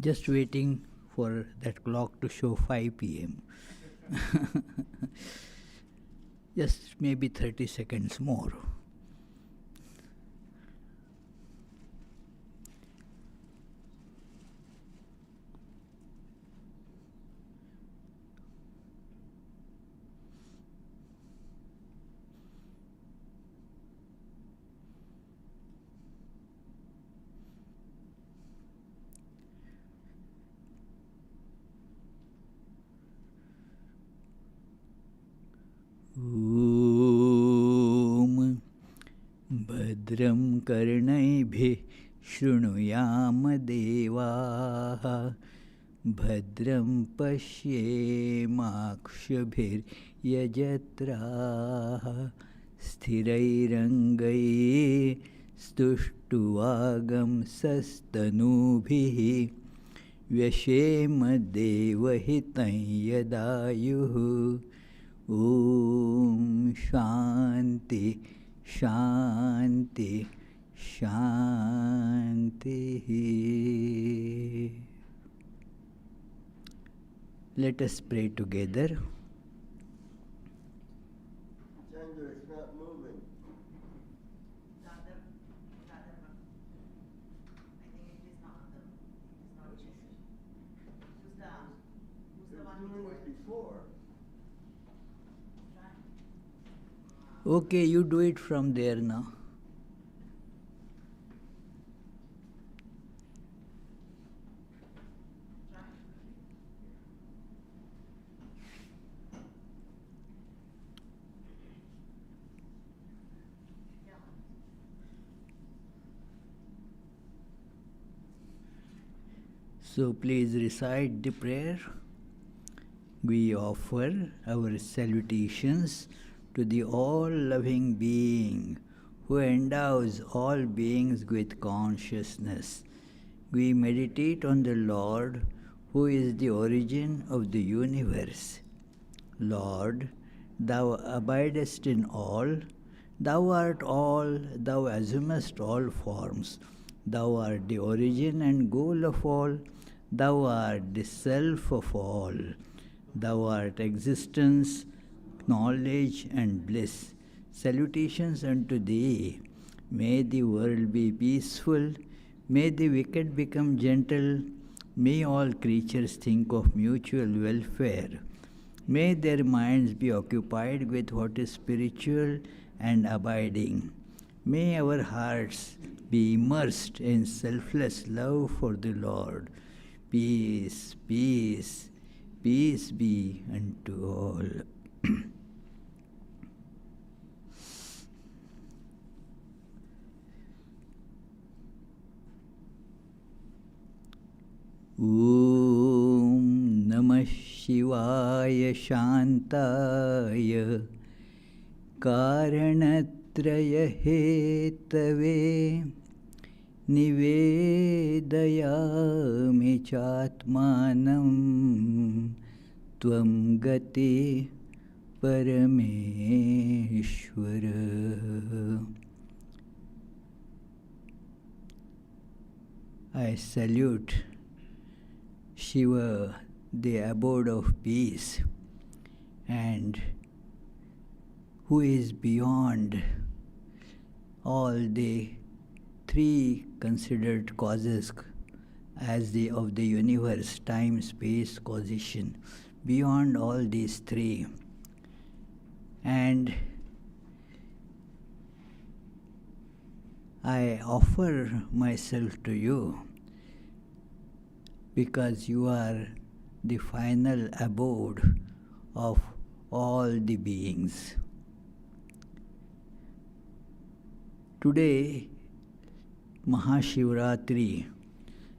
just waiting for that clock to show 5 p.m. Just maybe 30 seconds more. Om Bhadram Karnaibhi Shrunuyam Devaha Bhadram Pashyemakshabhir Yajatraha Sthirairangai Stuštuvagam Sastanubhihi Vyashema Devahitam Yadayuhu. Om Shanti, Shanti, Shanti. Let us pray together. Chandra, it's not moving. I think it is not changing. Who's the one doing it before? Okay, you do it from there now. So please recite the prayer. We offer our salutations to the all-loving being who endows all beings with consciousness. We meditate on the Lord who is the origin of the universe. Lord, Thou abidest in all, Thou art all, Thou assumest all forms. Thou art the origin and goal of all, Thou art the self of all. Thou art existence, knowledge and bliss. Salutations unto Thee. May the world be peaceful. May the wicked become gentle. May all creatures think of mutual welfare. May their minds be occupied with what is spiritual and abiding. May our hearts be immersed in selfless love for the Lord. Peace, peace, peace be unto all. Om Namah Shivaya Shantaya Karanatraya Hetave Nivedayami Chatmanam Tvam Gati Parameshwara. I salute Shiva, the abode of peace, and who is beyond all the three considered causes as of the universe, time, space, causation, beyond all these three. And I offer myself to you because you are the final abode of all the beings. Today, Mahashivratri,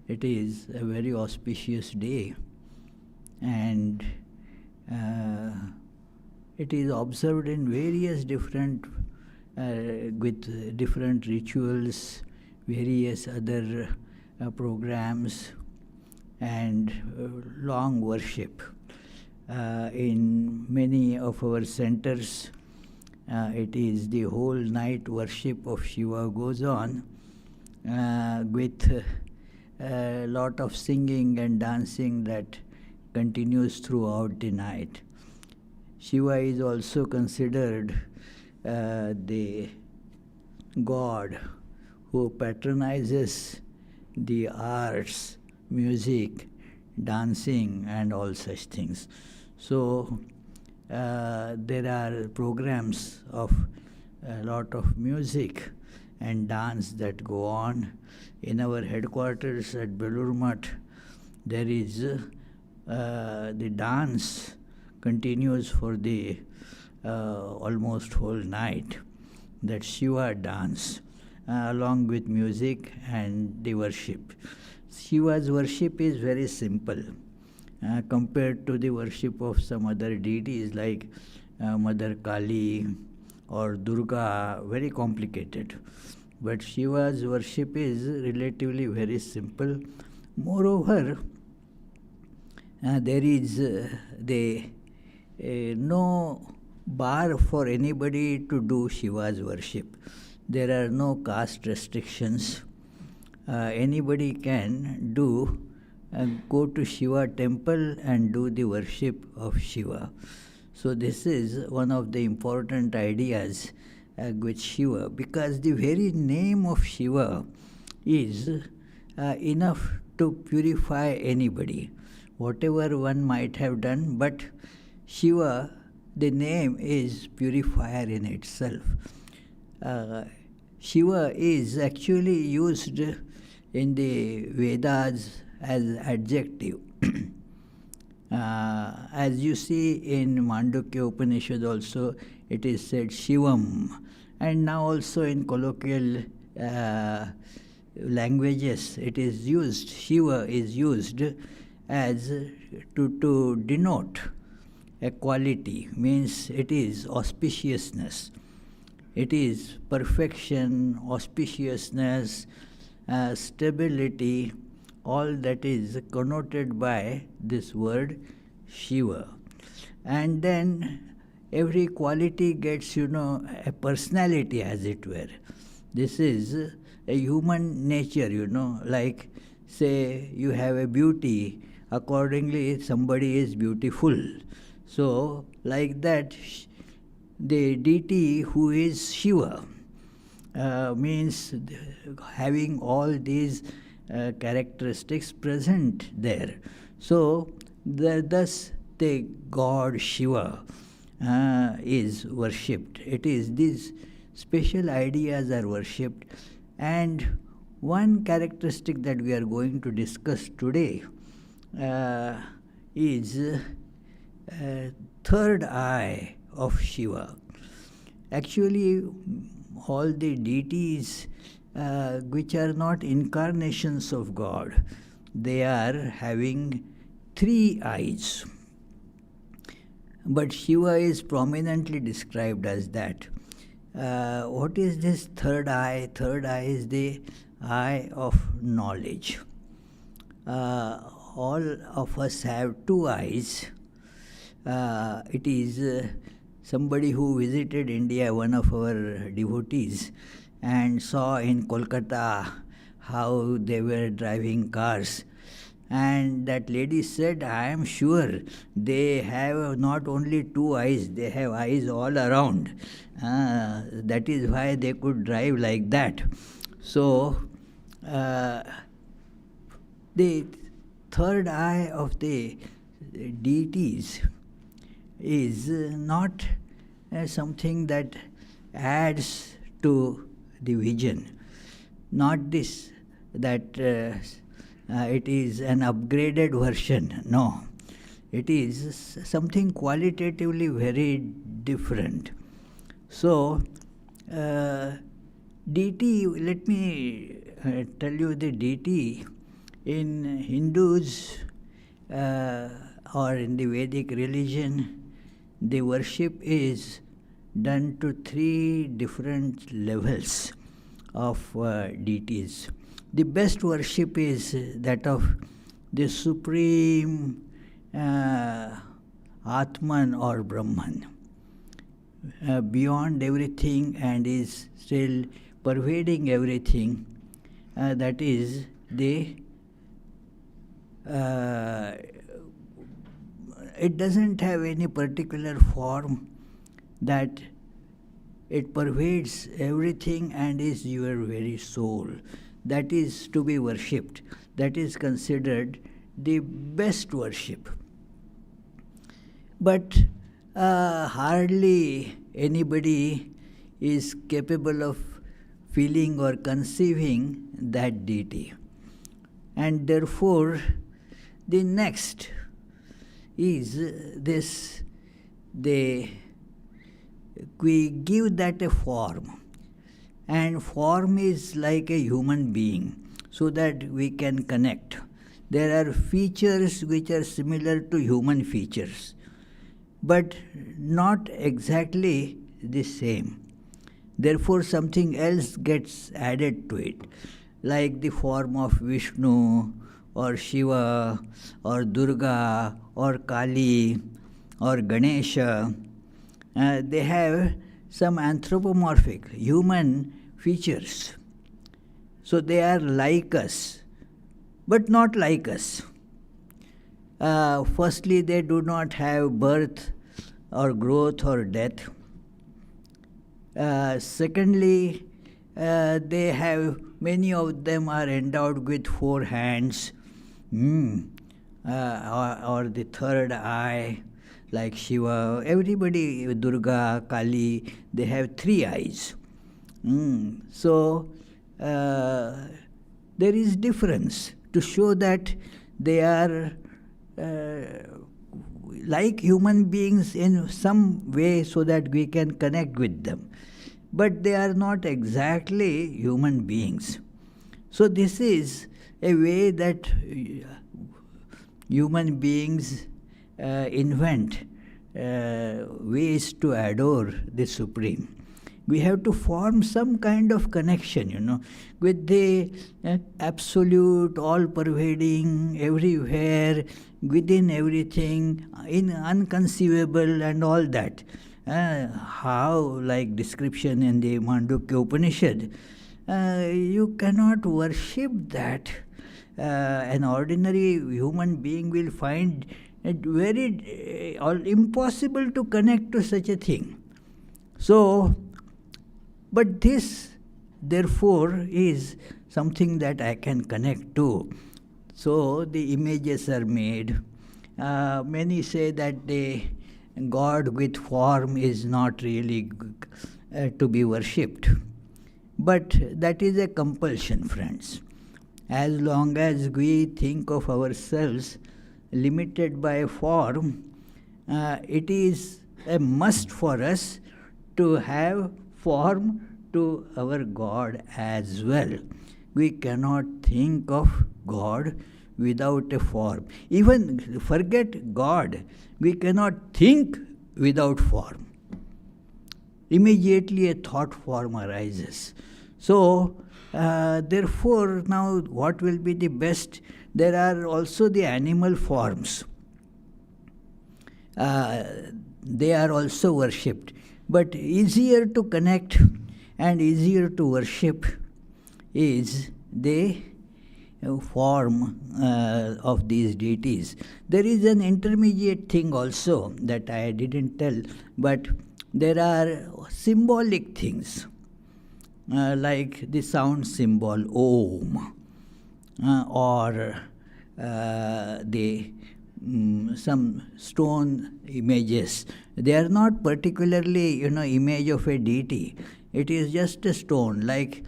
it is a very auspicious day, and it is observed in various different, with different rituals, various other programs, and long worship. In many of our centers, it is the whole night worship of Shiva goes on with a lot of singing and dancing that continues throughout the night. Shiva is also considered the god who patronizes the arts, music, dancing, and all such things. So there are programs of a lot of music and dance that go on. In our headquarters at Belur Math, there is the dance continues for the almost whole night. That Shiva dance, along with music and the worship. Shiva's worship is very simple compared to the worship of some other deities like Mother Kali or Durga, very complicated. But Shiva's worship is relatively very simple. Moreover, there is no bar for anybody to do Shiva's worship. There are no caste restrictions. Anybody can go to Shiva temple and do the worship of Shiva. So this is one of the important ideas with Shiva, because the very name of Shiva is enough to purify anybody, whatever one might have done, but Shiva, the name is purifier in itself. Shiva is actually used in the Vedas as adjective. As you see in Mandukya Upanishad also, it is said Shivam. And now also in colloquial languages, it is used, Shiva is used as to denote a quality, means it is auspiciousness. It is perfection, auspiciousness, stability, all that is connoted by this word Shiva. And then every quality gets, a personality, as it were. This is a human nature, like say you have a beauty, accordingly somebody is beautiful. So like that, the deity who is Shiva means having all these characteristics present there. So thus the god Shiva is worshipped. It is these special ideas are worshipped. And one characteristic that we are going to discuss today is third eye of Shiva. Actually, all the deities which are not incarnations of God, they are having three eyes. But Shiva is prominently described as that. What is this third eye? Third eye is the eye of knowledge. All of us have two eyes. It is somebody who visited India, one of our devotees, and saw in Kolkata how they were driving cars. And that lady said, I am sure they have not only two eyes, they have eyes all around. That is why they could drive like that. So, the third eye of the deities is not something that adds to the vision. Not this, that it is an upgraded version. No. It is something qualitatively very different. So, deity, let me tell you the deity. In Hindus or in the Vedic religion, the worship is done to three different levels of deities. The best worship is that of the supreme Atman or Brahman, beyond everything and is still pervading everything. That is the uh, it doesn't have any particular form, that it pervades everything and is your very soul. That is to be worshipped. That is considered the best worship. But hardly anybody is capable of feeling or conceiving that deity. And therefore, the next is this, we give that a form. And form is like a human being, so that we can connect. There are features which are similar to human features, but not exactly the same. Therefore, something else gets added to it, like the form of Vishnu, or Shiva, or Durga, or Kali, or Ganesha. They have some anthropomorphic, human features. So they are like us, but not like us. Firstly, they do not have birth or growth or death. Secondly, they have, many of them are endowed with 4 hands, or the third eye, like Shiva. Everybody, Durga, Kali, they have 3 eyes. So there is difference to show that they are like human beings in some way, so that we can connect with them. But they are not exactly human beings. So this is a way that human beings invent ways to adore the Supreme. We have to form some kind of connection, with the absolute, all-pervading, everywhere, within everything, unconceivable and all that. How, like description in the Mandukya Upanishad, you cannot worship that. An ordinary human being will find it very impossible to connect to such a thing. So, but this, therefore, is something that I can connect to. So the images are made. Many say that the God with form is not really to be worshipped. But that is a compulsion, friends. As long as we think of ourselves limited by form, it is a must for us to have form to our God as well. We cannot think of God without a form. Even forget God, we cannot think without form. Immediately a thought form arises. So, therefore, now what will be the best? There are also the animal forms. They are also worshipped. But easier to connect and easier to worship is the form of these deities. There is an intermediate thing also that I didn't tell, but there are symbolic things, like the sound symbol Om, or some stone images. They are not particularly, image of a deity. It is just a stone, like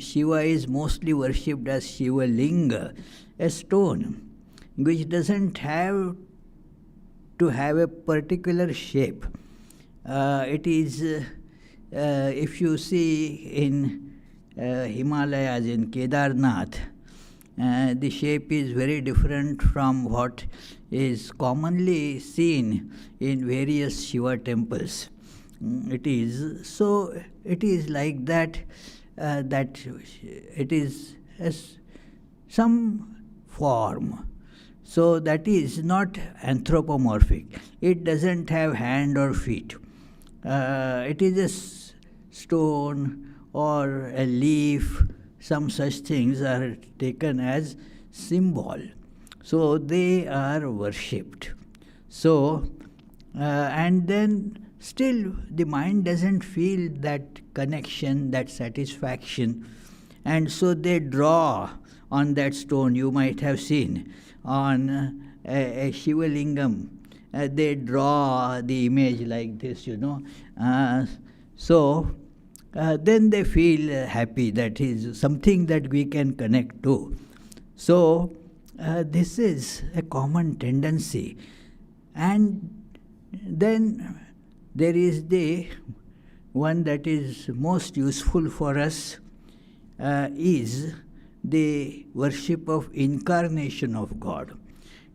Shiva is mostly worshipped as Shiva Linga, a stone, which doesn't have to have a particular shape. It is, if you see in Himalayas, in Kedarnath, the shape is very different from what is commonly seen in various Shiva temples. It is like that, that it is as some form. So that is not anthropomorphic. It doesn't have hand or feet. It is a stone or a leaf. Some such things are taken as symbol. So they are worshipped. So, and then still the mind doesn't feel that connection, that satisfaction, and so they draw on that stone. You might have seen on a Shiva lingam, they draw the image like this, so then they feel happy. That is something that we can connect to. So this is a common tendency. And then there is the one that is most useful for us, is the worship of incarnation of God.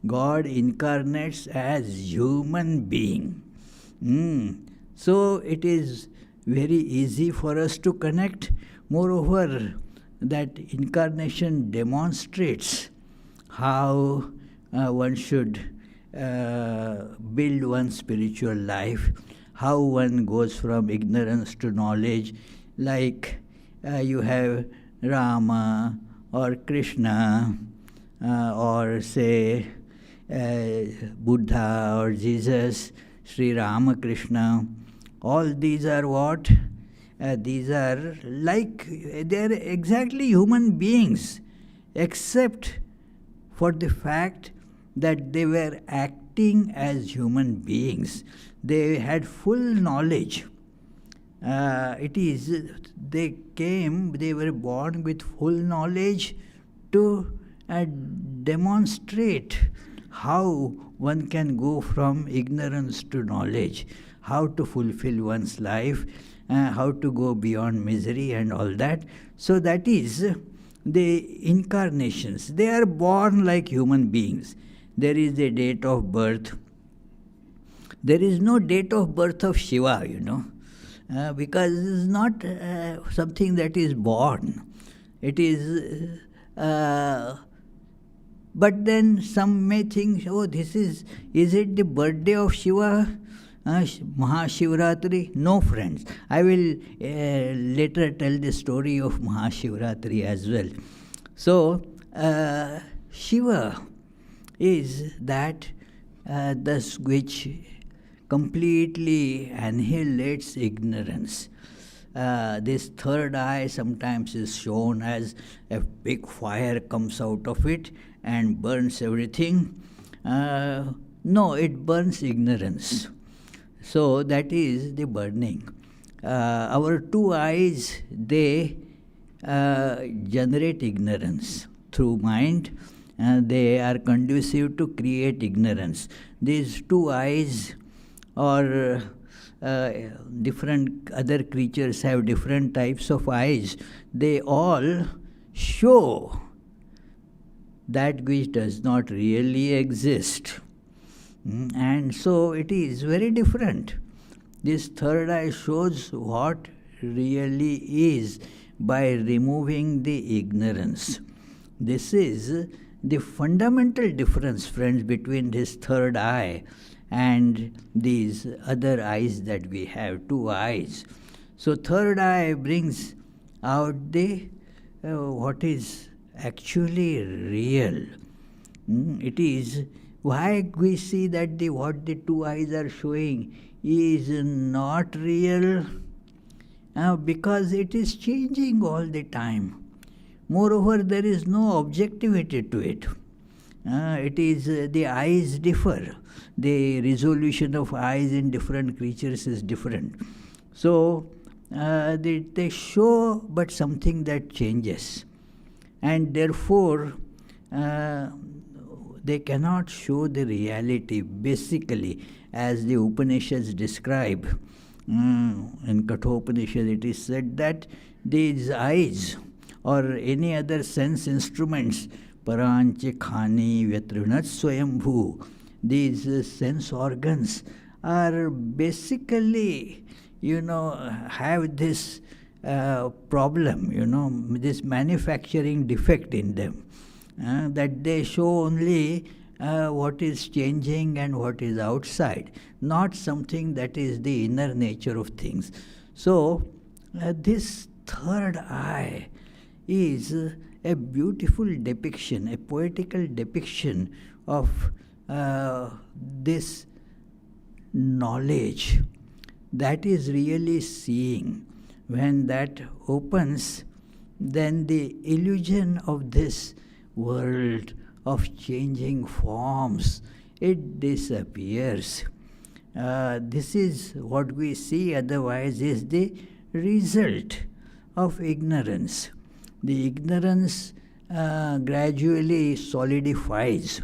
God incarnates as human being. So it is very easy for us to connect. Moreover, that incarnation demonstrates how one should build one's spiritual life, how one goes from ignorance to knowledge. Like you have Rama or Krishna or say Buddha or Jesus, Sri Ramakrishna. All these are what? These are like, they are exactly human beings, except for the fact that they were acting as human beings. They had full knowledge. They were born with full knowledge to demonstrate how one can go from ignorance to knowledge, how to fulfill one's life, how to go beyond misery and all that. So that is the incarnations. They are born like human beings. There is a date of birth. There is no date of birth of Shiva, because it is not something that is born. It is, but then some may think, oh, is it the birthday of Shiva? Mahashivratri? No, friends. I will later tell the story of Mahashivratri as well. So, Shiva is that thus which completely annihilates ignorance. This third eye sometimes is shown as a big fire comes out of it and burns everything. No, it burns ignorance. So that is the burning. Our two eyes, they generate ignorance through mind. They are conducive to create ignorance. These two eyes, or different other creatures have different types of eyes. They all show that which does not really exist. And so it is very different. This third eye shows what really is by removing the ignorance. This is the fundamental difference, friends, between this third eye and these other eyes that we have, two eyes. So third eye brings out the what is actually real. It is why we see that what the two eyes are showing is not real, because it is changing all the time. Moreover, there is no objectivity to it. It is the eyes differ. The resolution of eyes in different creatures is different. So they show but something that changes, and therefore they cannot show the reality basically as the Upanishads describe. In Kathopanishad it is said that these eyes or any other sense instruments, paranche khani vyatrinat swayambhu, these sense organs are basically, have this problem, this manufacturing defect in them, that they show only what is changing and what is outside, not something that is the inner nature of things. So this third eye is a beautiful depiction, a poetical depiction of this knowledge that is really seeing. When that opens, then the illusion of this world of changing forms, it disappears. This is what we see, otherwise is the result of ignorance. The ignorance gradually solidifies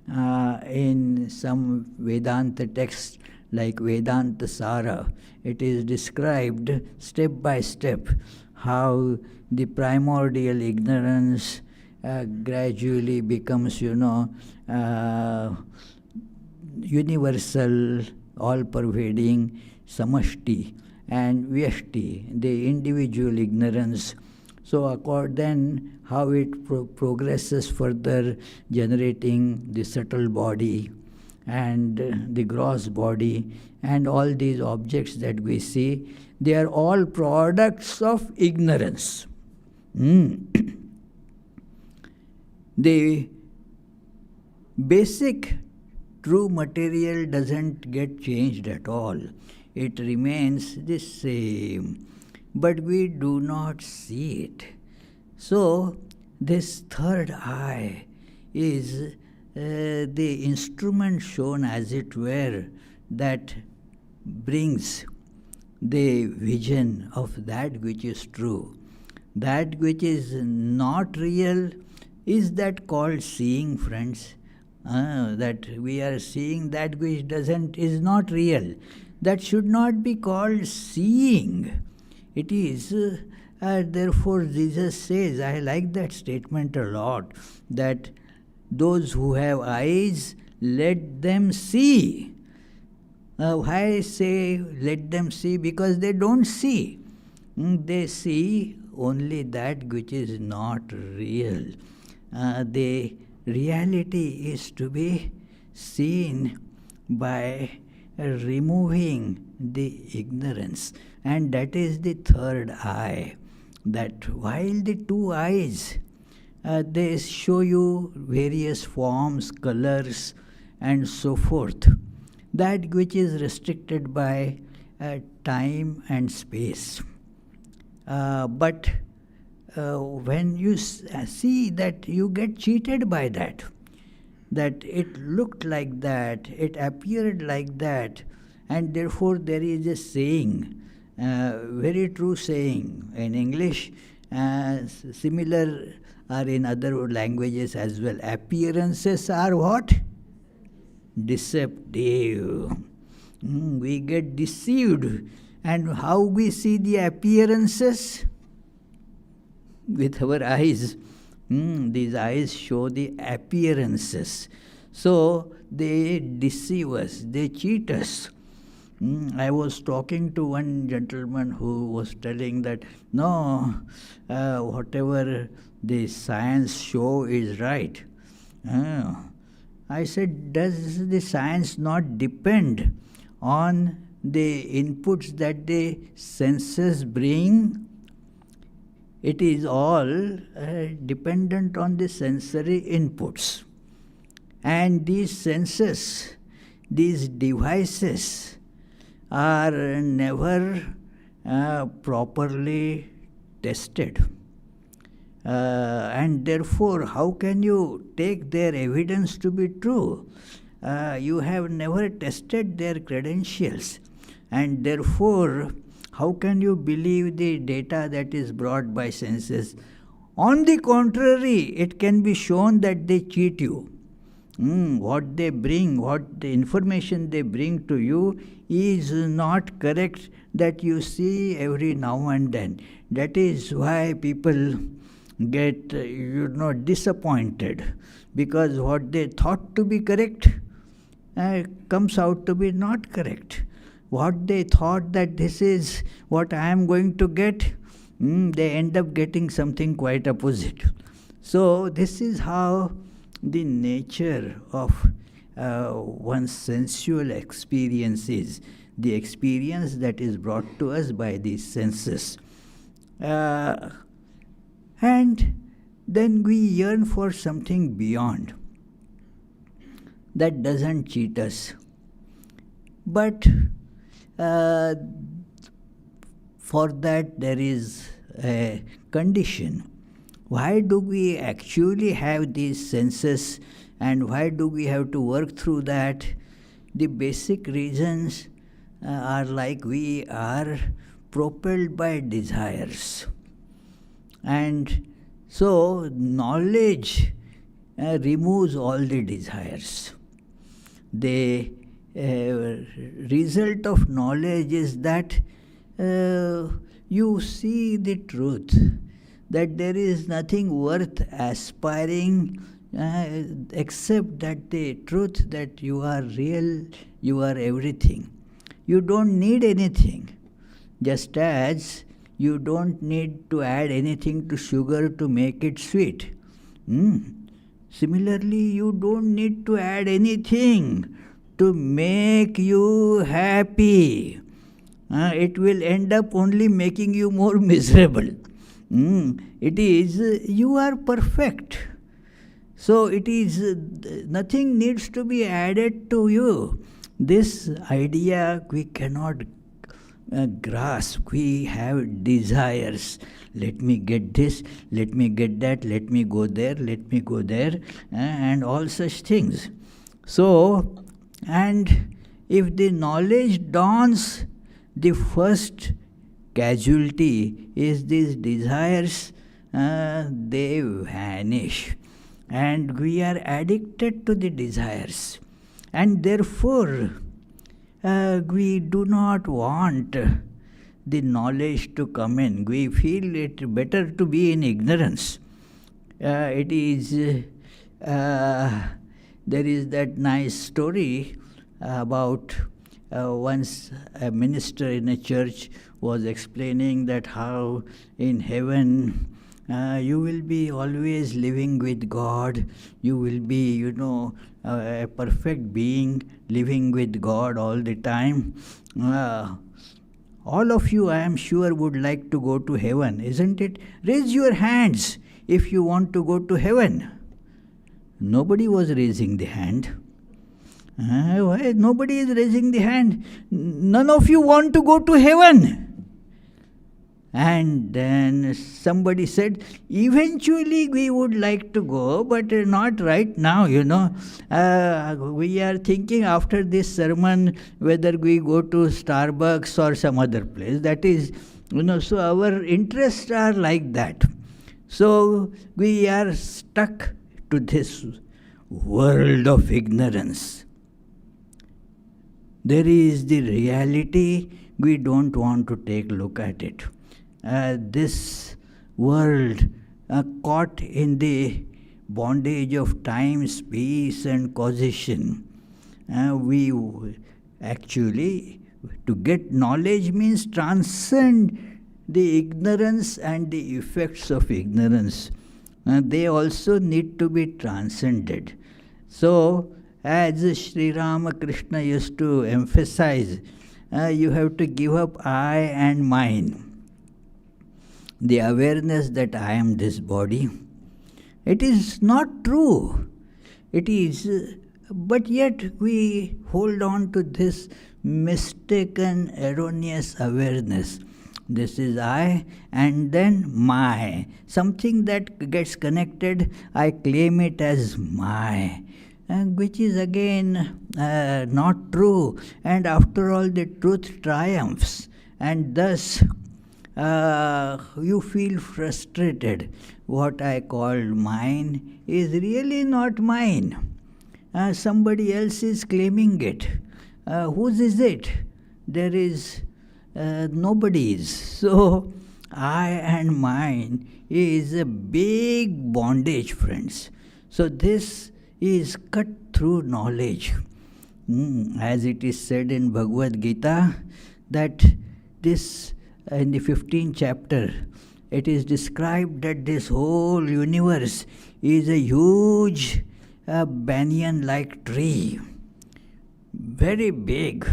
in some Vedanta texts like Vedanta Sara. It is described step by step how the primordial ignorance gradually becomes, universal, all-pervading samashti and vyashti, the individual ignorance. So then how it progresses further, generating the subtle body and the gross body, and all these objects that we see, they are all products of ignorance. The basic true material doesn't get changed at all. It remains the same, but we do not see it. So this third eye is the instrument shown, as it were, that brings the vision of that which is true. That which is not real, is that called seeing, friends? That we are seeing that which is not real. That should not be called seeing. It is, therefore Jesus says, I like that statement a lot, that those who have eyes, let them see. Why I say let them see? Because they don't see. They see only that which is not real. The reality is to be seen by removing the ignorance. And that is the third eye. That while the two eyes, they show you various forms, colors, and so forth, that which is restricted by time and space. But when you see that, you get cheated by that it looked like that, it appeared like that, and therefore there is a saying, very true saying in English, similar are in other languages as well. Appearances are what? Deceptive. We get deceived. And how we see the appearances? With our eyes. These eyes show the appearances. So they deceive us, they cheat us. I was talking to one gentleman who was telling that, no, whatever the science show is right. I said, does the science not depend on the inputs that the senses bring? It is all dependent on the sensory inputs. And these senses, these devices, are never properly tested. And therefore, how can you take their evidence to be true? You have never tested their credentials. And therefore, how can you believe the data that is brought by senses? On the contrary, it can be shown that they cheat you. What they bring, what the information they bring to you is not correct, that you see every now and then. That is why people get, disappointed, because what they thought to be correct comes out to be not correct. What they thought that this is what I am going to get, they end up getting something quite opposite. So this is how the nature of one's sensual experience is, the experience that is brought to us by these senses. And then we yearn for something beyond. That doesn't cheat us. But for that there is a condition. Why do we actually have these senses, and why do we have to work through that? The basic reasons are like we are propelled by desires. And so knowledge removes all the desires. The result of knowledge is that you see the truth, that there is nothing worth aspiring except that the truth that you are real, you are everything. You don't need anything, just as you don't need to add anything to sugar to make it sweet. Similarly, you don't need to add anything to make you happy. It will end up only making you more miserable. It is, you are perfect. So it is, nothing needs to be added to you. This idea we cannot grasp. We have desires. Let me get this, let me get that, let me go there, and all such things. So, and if the knowledge dawns, the first casualty is these desires, they vanish. And we are addicted to the desires. And therefore, we do not want the knowledge to come in. We feel it better to be in ignorance. It is, there is that nice story about once a minister in a church was explaining that how in heaven you will be always living with God. You will be, a perfect being living with God all the time. All of you, I am sure, would like to go to heaven, isn't it? Raise your hands if you want to go to heaven. Nobody was raising the hand. Why? Nobody is raising the hand. None of you want to go to heaven. And then somebody said, eventually we would like to go, but not right now, We are thinking after this sermon whether we go to Starbucks or some other place. That is, so our interests are like that. So we are stuck to this world of ignorance. There is the reality, we don't want to take a look at it. This world caught in the bondage of time, space and causation. We actually, to get knowledge means transcend the ignorance and the effects of ignorance. They also need to be transcended. So, as Sri Ramakrishna used to emphasize, you have to give up I and mine. The awareness that I am this body. It is not true. It is, but yet we hold on to this mistaken, erroneous awareness. This is I, and then my. Something that gets connected, I claim it as my. And which is again not true. And after all, the truth triumphs. And thus, you feel frustrated. What I called mine is really not mine. Somebody else is claiming it. Whose is it? There is nobody's. So, I and mine is a big bondage, friends. So, this is cut through knowledge. As it is said in Bhagavad Gita, that this in the 15th chapter, it is described that this whole universe is a huge banyan-like tree, very big,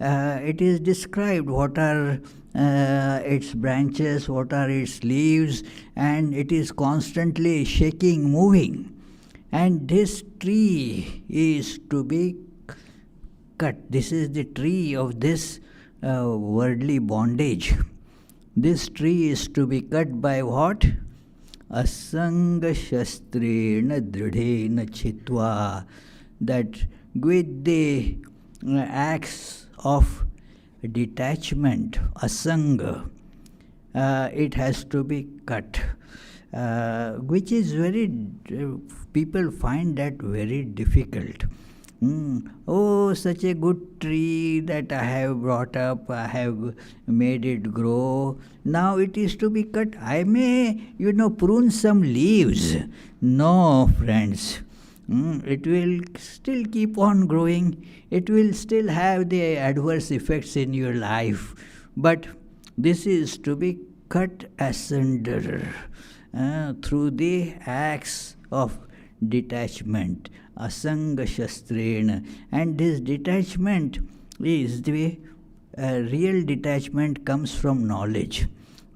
it is described what are its branches, what are its leaves, and it is constantly shaking, moving. And this tree is to be cut. This is the tree of this worldly bondage. This tree is to be cut by what? Asanga shastrena dridhena chitva. That with the axe of detachment, asanga, it has to be cut. Which is people find that very difficult. Oh, such a good tree that I have brought up, I have made it grow. Now it is to be cut. I may, prune some leaves. No, friends. It will still keep on growing. It will still have the adverse effects in your life. But this is to be cut asunder through the axe of detachment, asanga shastrena. And this detachment is the real detachment comes from knowledge.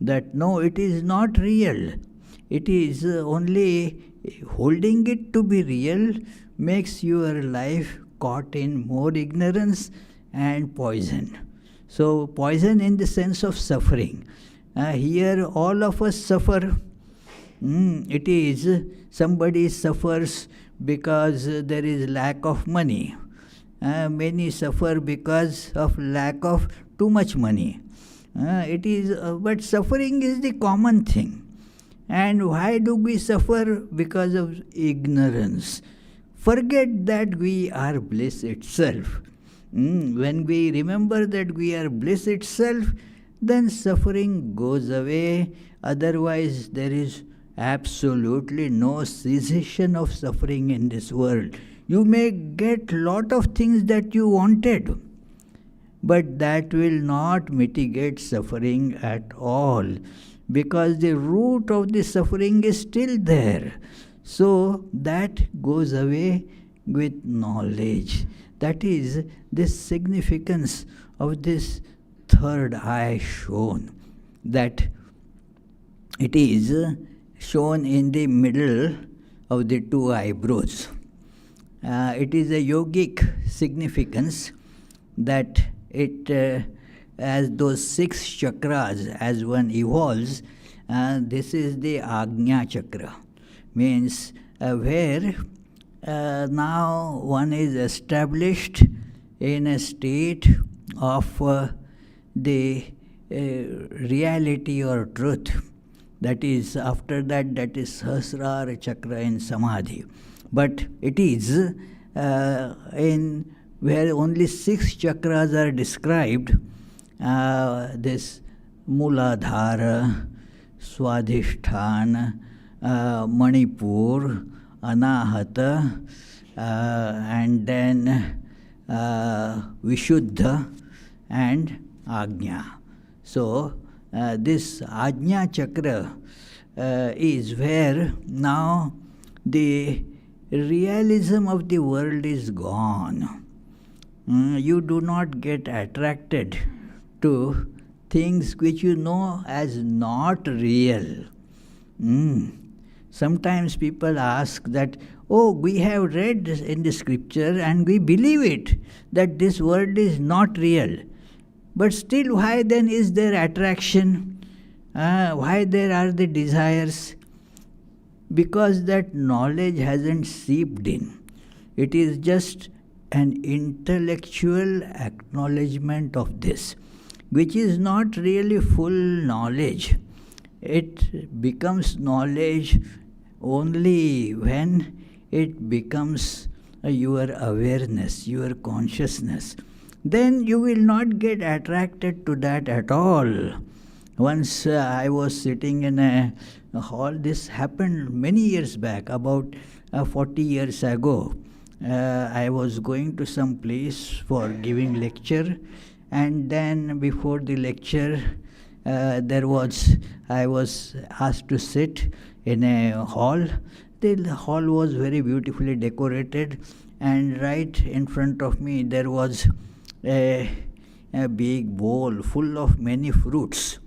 That no, it is not real. It is only holding it to be real makes your life caught in more ignorance and poison. So poison in the sense of suffering. Here all of us suffer. It is somebody suffers because there is lack of money. Many suffer because of lack of too much money. But suffering is the common thing. And why do we suffer? Because of ignorance. Forget that we are bliss itself. When we remember that we are bliss itself, then suffering goes away. Otherwise, there is absolutely no cessation of suffering in this world. You may get lot of things that you wanted, but that will not mitigate suffering at all, because the root of the suffering is still there. So that goes away with knowledge. That is the significance of this third eye shown, that it is shown in the middle of the two eyebrows. It is a yogic significance that it, as those 6 chakras, as one evolves, this is the Ajna chakra. Means where now one is established in a state of the reality or truth. That is, after that, that is Sahasrara chakra in Samadhi. But it is in where only 6 chakras are described, this Muladhara, Swadhisthana, Manipur, Anahata, and then Vishuddha and Ajna. So this Ajna chakra is where now the realism of the world is gone. You do not get attracted to things which you know as not real. Sometimes people ask that, oh, we have read in the scripture and we believe it, that this world is not real. But still, why then is there attraction? Why there are the desires? Because that knowledge hasn't seeped in. It is just an intellectual acknowledgement of this, which is not really full knowledge. It becomes knowledge only when it becomes your awareness, your consciousness. Then you will not get attracted to that at all. Once I was sitting in a hall. This happened many years back, about 40 years ago. I was going to some place for giving lecture, and then before the lecture I was asked to sit in a hall. The hall was very beautifully decorated, and right in front of me there was a a big bowl full of many fruits.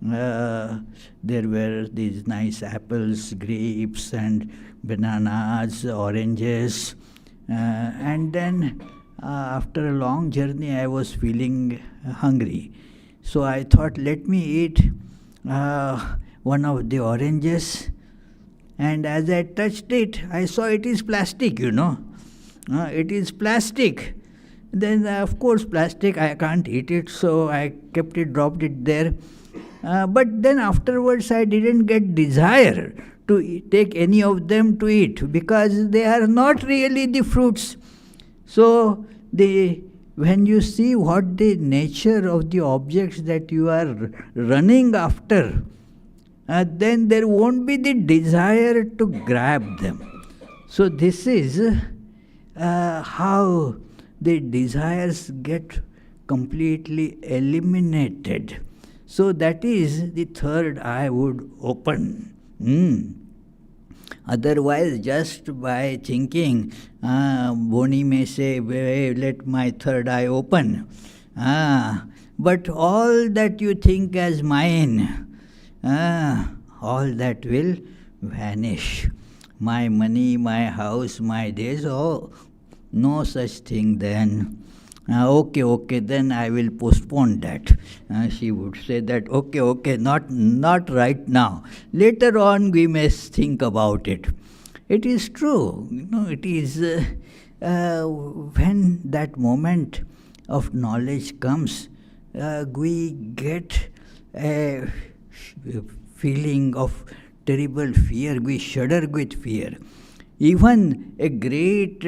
There were these nice apples, grapes, and bananas, oranges. And then after a long journey, I was feeling hungry. So I thought, let me eat one of the oranges. And as I touched it, I saw it is plastic, it is plastic. Then, of course, plastic, I can't eat it, so I kept it, dropped it there. But then afterwards, I didn't get desire to take any of them to eat because they are not really the fruits. So, when you see what the nature of the objects that you are running after, then there won't be the desire to grab them. So this is how the desires get completely eliminated. So that is the third eye would open. Otherwise, just by thinking, Boni may say, let my third eye open. But all that you think as mine, all that will vanish. My money, my house, my days, oh, no such thing then. Okay, then I will postpone that. She would say that, okay, not right now. Later on we may think about it. It is true. It is when that moment of knowledge comes, we get a feeling of terrible fear. We shudder with fear. Even a great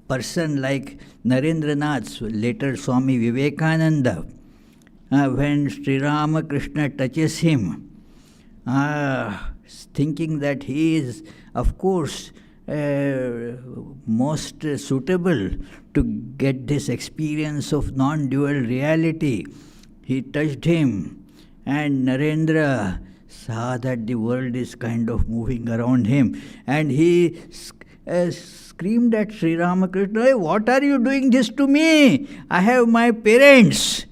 person like Narendranath, later Swami Vivekananda, when Sri Ramakrishna touches him, thinking that he is, of course, most suitable to get this experience of non-dual reality, he touched him, and Narendra saw that the world is kind of moving around him, and he screamed at Sri Ramakrishna, "Hey, what are you doing this to me? I have my parents."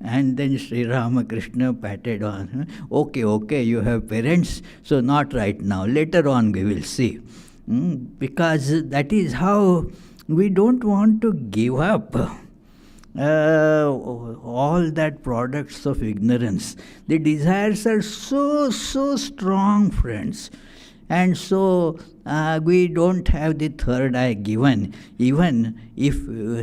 And then Sri Ramakrishna patted on, okay, you have parents, so not right now, later on we will see. Because that is how we don't want to give up all that products of ignorance. The desires are so strong, friends. And so we don't have the third eye given. Even if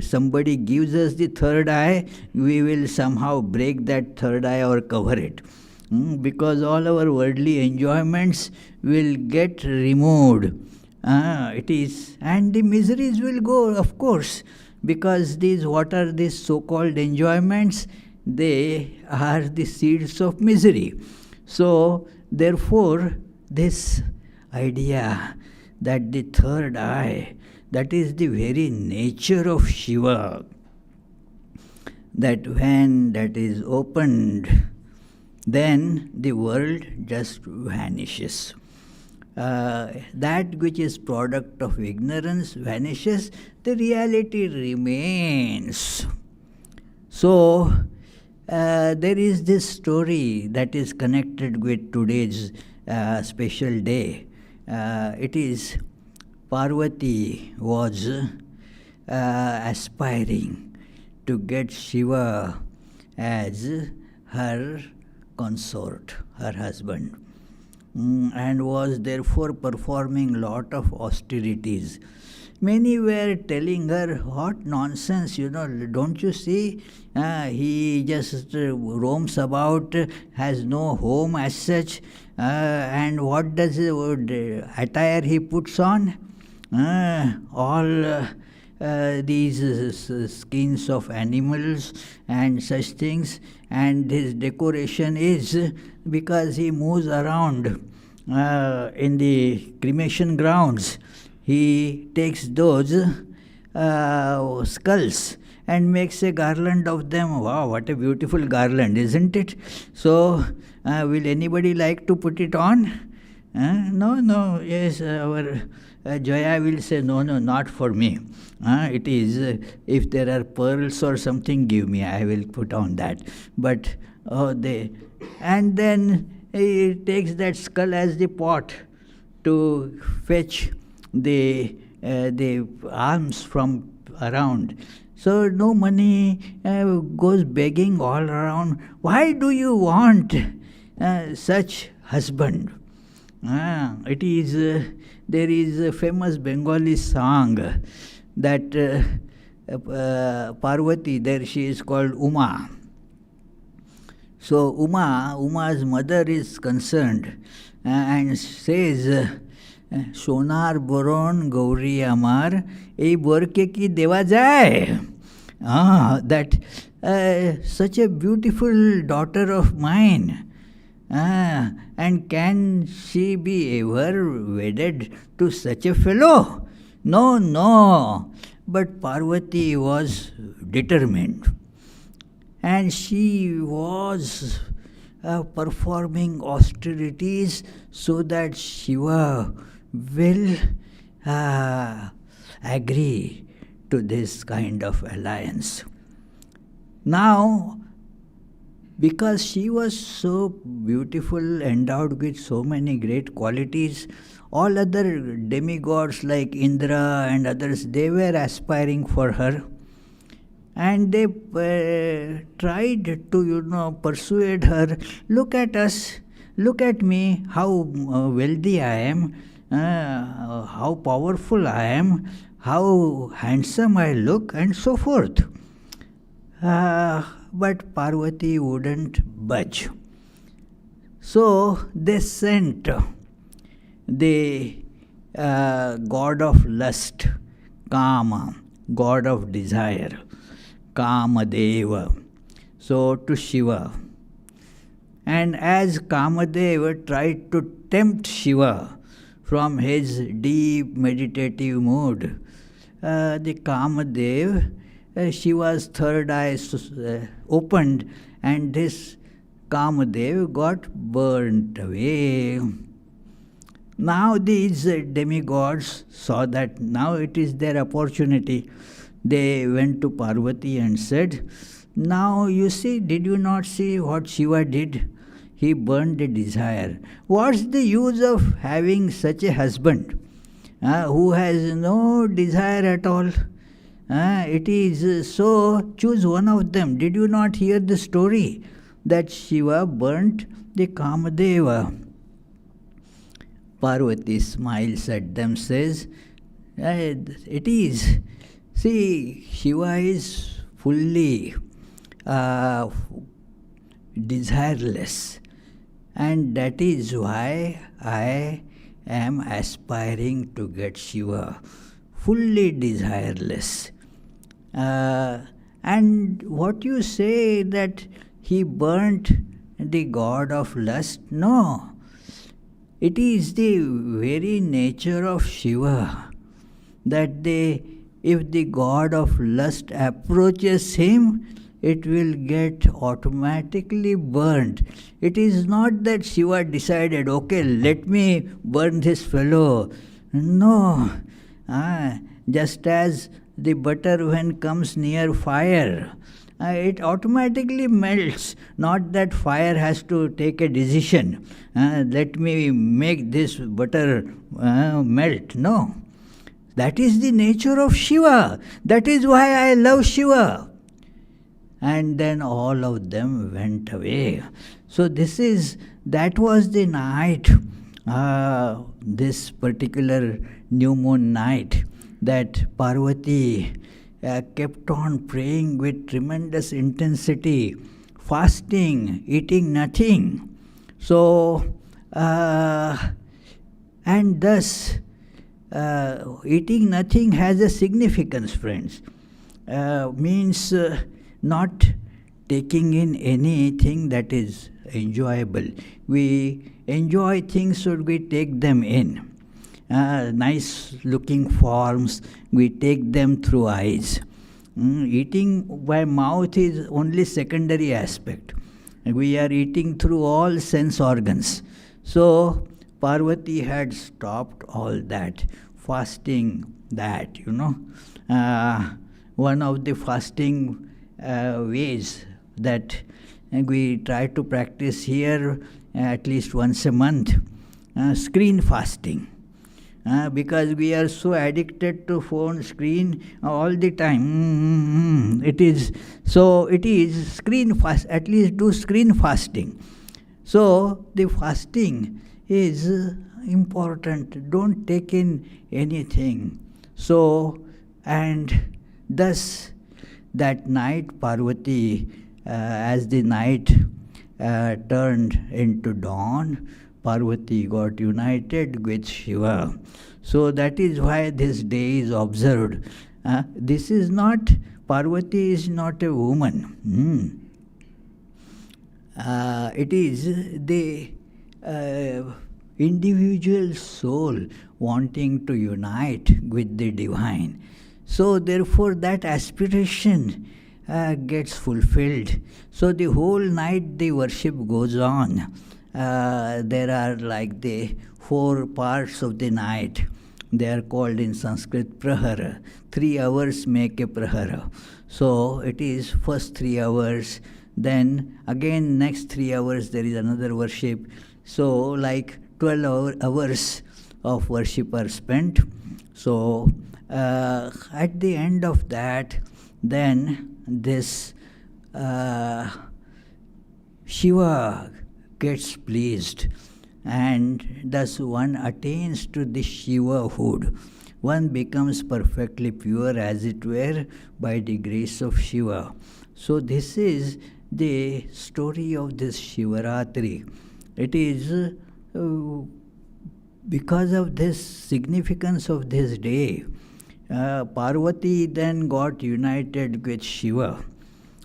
somebody gives us the third eye, we will somehow break that third eye or cover it. Because all our worldly enjoyments will get removed. And the miseries will go, of course, because what are these so-called enjoyments? They are the seeds of misery. So, therefore, this idea that the third eye, that is the very nature of Shiva, that when that is opened, then the world just vanishes. That which is product of ignorance vanishes, the reality remains. So, there is this story that is connected with today's special day. It is Parvati was aspiring to get Shiva as her consort, her husband, and was therefore performing lot of austerities. Many were telling her, what nonsense, don't you see? He just roams about, has no home as such, and what does attire he puts on? All these skins of animals and such things, and his decoration is because he moves around in the cremation grounds. He takes those skulls and makes a garland of them. Wow, what a beautiful garland, isn't it? So, will anybody like to put it on? No, yes, our Jaya will say, no, no, not for me. It is, if there are pearls or something, give me, I will put on that. But and then he takes that skull as the pot to fetch the alms from around. So no money, goes begging all around. Why do you want such husband? It is there is a famous Bengali song that Parvati, there she is called Uma. So Uma's mother is concerned and says, Sonar boron Gauri Amar, ei borke ki deva jai. That such a beautiful daughter of mine, and can she be ever wedded to such a fellow? No, no. But Parvati was determined. And she was performing austerities so that Shiva will agree to this kind of alliance. Now, because she was so beautiful, endowed with so many great qualities, all other demigods like Indra and others, they were aspiring for her. And they tried to, persuade her, look at us, look at me, how wealthy I am, how powerful I am, how handsome I look, and so forth. But Parvati wouldn't budge. So they sent the god of lust, Kama, god of desire, Kamadeva, so to Shiva. And as Kamadeva tried to tempt Shiva from his deep meditative mood, the Kamadev, Shiva's third eye opened, and this Kamadev got burnt away. Now these demigods saw that now it is their opportunity. They went to Parvati and said, now you see, did you not see what Shiva did? He burned the desire. What's the use of having such a husband who has no desire at all? It is so, choose one of them. Did you not hear the story that Shiva burnt the Kamadeva? Parvati smiles at them, says, it is. See, Shiva is fully desireless, and that is why I am aspiring to get Shiva, fully desireless. And what you say that he burnt the god of lust, no. It is the very nature of Shiva that if the god of lust approaches him, it will get automatically burnt. It is not that Shiva decided, okay, let me burn this fellow. No. Just as the butter when comes near fire, it automatically melts. Not that fire has to take a decision. Let me make this butter melt. No. That is the nature of Shiva. That is why I love Shiva. And then all of them went away. So that was the night, this particular new moon night, that Parvati kept on praying with tremendous intensity, fasting, eating nothing. So, and thus, eating nothing has a significance, friends. Means not taking in anything that is enjoyable. We enjoy things, so we take them in. Nice looking forms, we take them through eyes. Eating by mouth is only secondary aspect. We are eating through all sense organs. So Parvati had stopped all that. fasting that, one of the fasting ways that we try to practice here at least once a month, screen fasting. Because we are so addicted to phone screen all the time. It is screen fast, at least do screen fasting. So the fasting is important. Don't take in anything. So, and thus that night Parvati, as the night turned into dawn, Parvati got united with Shiva. So that is why this day is observed. This is not, Parvati is not a woman. It is the individual soul wanting to unite with the divine. So therefore that aspiration gets fulfilled. So the whole night the worship goes on. There are like the 4 parts of the night. They are called in Sanskrit prahara. 3 hours make a prahara. So it is first 3 hours, then again next 3 hours there is another worship. So like 12 hours of worship are spent. So at the end of that, then this Shiva gets pleased, and thus one attains to the Shivahood. One becomes perfectly pure, as it were, by the grace of Shiva. So this is the story of this Shivaratri. It is because of this significance of this day, Parvati then got united with Shiva,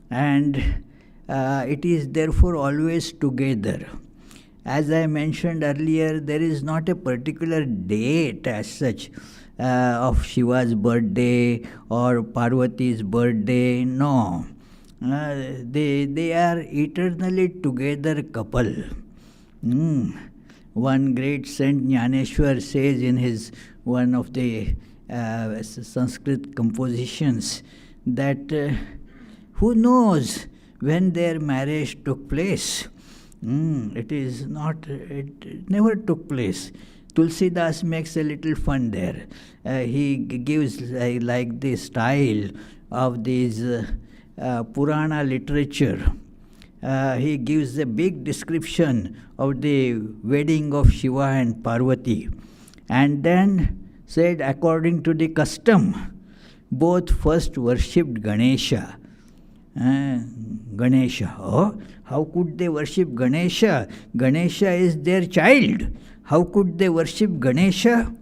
and it is therefore always together. As I mentioned earlier, there is not a particular date as such of Shiva's birthday or Parvati's birthday. No. They are eternally together couple. One great Saint Jnaneshwar says in his one of the Sanskrit compositions that who knows when their marriage took place. It never took place. Tulsidas makes a little fun there. He gives like the style of these Purana literature. He gives a big description of the wedding of Shiva and Parvati, and then said, according to the custom, both first worshipped Ganesha. Ganesha. Oh, how could they worship Ganesha? Ganesha is their child. How could they worship Ganesha?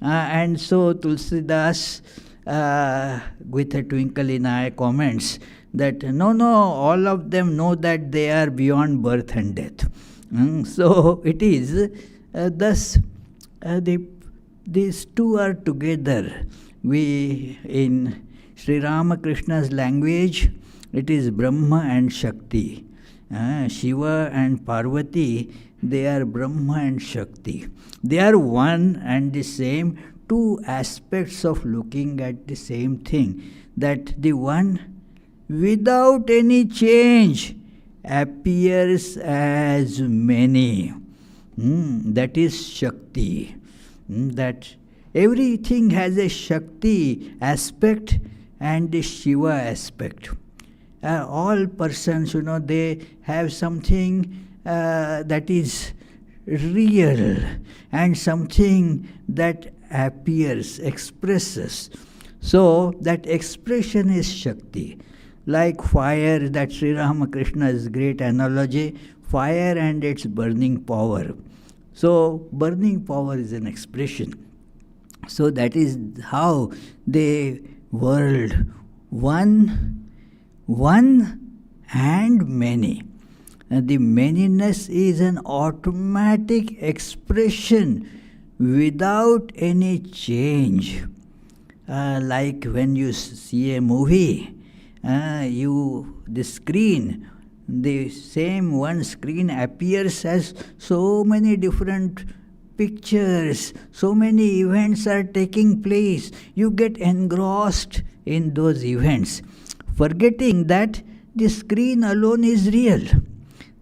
And so Tulsidas, with a twinkle in eye, comments that no, all of them know that they are beyond birth and death. So it is thus these two are together. We, in Sri Ramakrishna's language, it is Brahma and Shakti. Shiva and Parvati, they are Brahma and Shakti. They are one and the same, two aspects of looking at the same thing. That the one without any change appears as many. That is Shakti. That everything has a Shakti aspect and a Shiva aspect. All persons, they have something that is real and something that appears, expresses. So that expression is Shakti. Like fire, that Sri Ramakrishna's great analogy, fire and its burning power. So burning power is an expression. So that is how the world, one and many. The manyness is an automatic expression without any change. Like when you see a movie, the screen, the same one screen appears as so many different pictures, so many events are taking place. You get engrossed in those events, forgetting that the screen alone is real.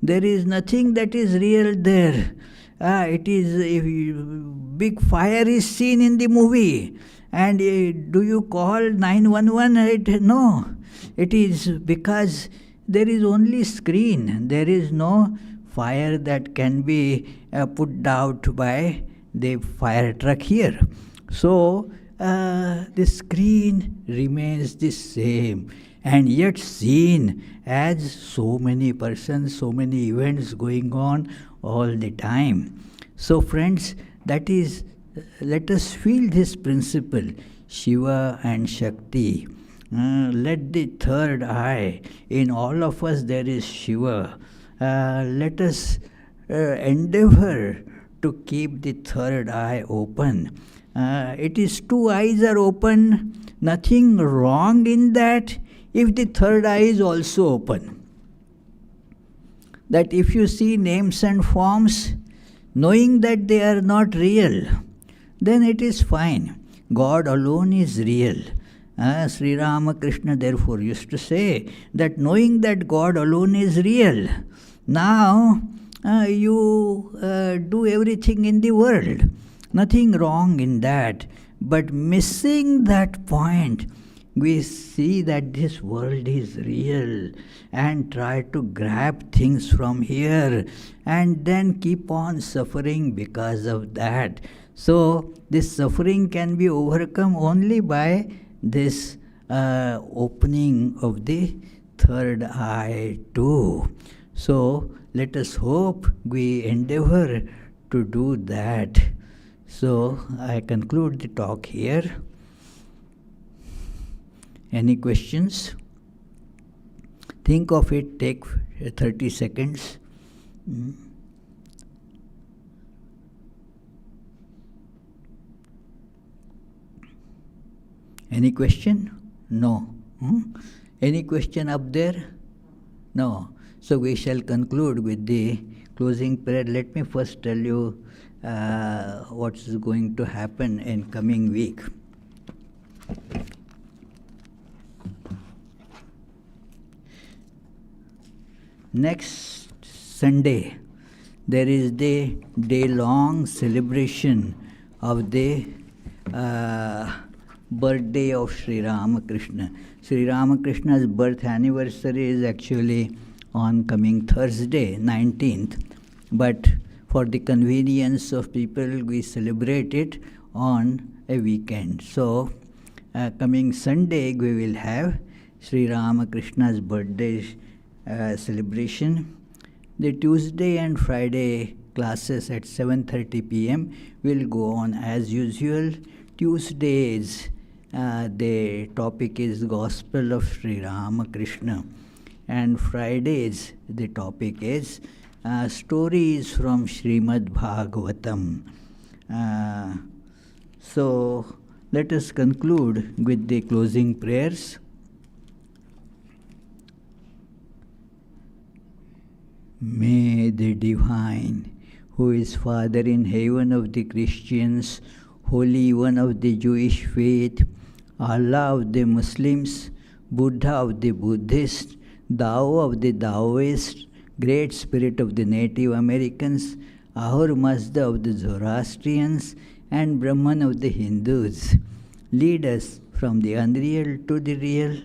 There is nothing that is real there. It is big fire is seen in the movie, and do you call 911? No, it is because there is only screen. There is no fire that can be put out by the fire truck here. So the screen remains the same, and yet seen as so many persons, so many events going on all the time. So friends, that is, let us feel this principle, Shiva and Shakti. Let the third eye, in all of us there is Shiva. Let us endeavor to keep the third eye open. It is two eyes are open, nothing wrong in that if the third eye is also open. That if you see names and forms, knowing that they are not real, then it is fine. God alone is real. Sri Ramakrishna therefore used to say that knowing that God alone is real, now you do everything in the world. Nothing wrong in that. But missing that point, we see that this world is real and try to grab things from here and then keep on suffering because of that. So this suffering can be overcome only by this opening of the third eye too. So let us hope we endeavor to do that. So I conclude the talk here. Any questions? Think of it, take 30 seconds. Any question? No. Any question up there? No. So we shall conclude with the closing prayer. Let me first tell you what is going to happen in coming week. Next Sunday, there is the day-long celebration of the birthday of Sri Ramakrishna. Sri Ramakrishna's birth anniversary is actually on coming Thursday, 19th. But for the convenience of people, we celebrate it on a weekend. So, coming Sunday, we will have Sri Ramakrishna's birthday celebration. The Tuesday and Friday classes at 7:30 p.m. will go on as usual. Tuesdays, the topic is Gospel of Sri Ramakrishna. And Fridays, the topic is stories from Srimad Bhagavatam. So, let us conclude with the closing prayers. May the Divine, who is Father in heaven of the Christians, Holy One of the Jewish faith, Allah of the Muslims, Buddha of the Buddhists, Tao of the Taoists, Great Spirit of the Native Americans, Ahura Mazda of the Zoroastrians, and Brahman of the Hindus, lead us from the unreal to the real,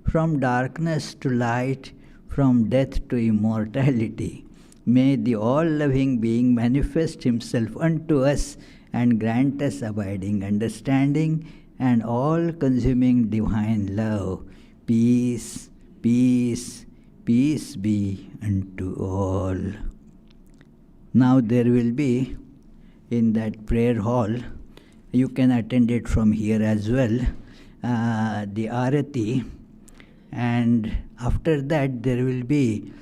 from darkness to light, from death to immortality. May the all-loving being manifest himself unto us and grant us abiding understanding and all-consuming divine love. Peace, peace, peace be unto all. Now there will be, in that prayer hall, you can attend it from here as well, the Arati, and after that there will be,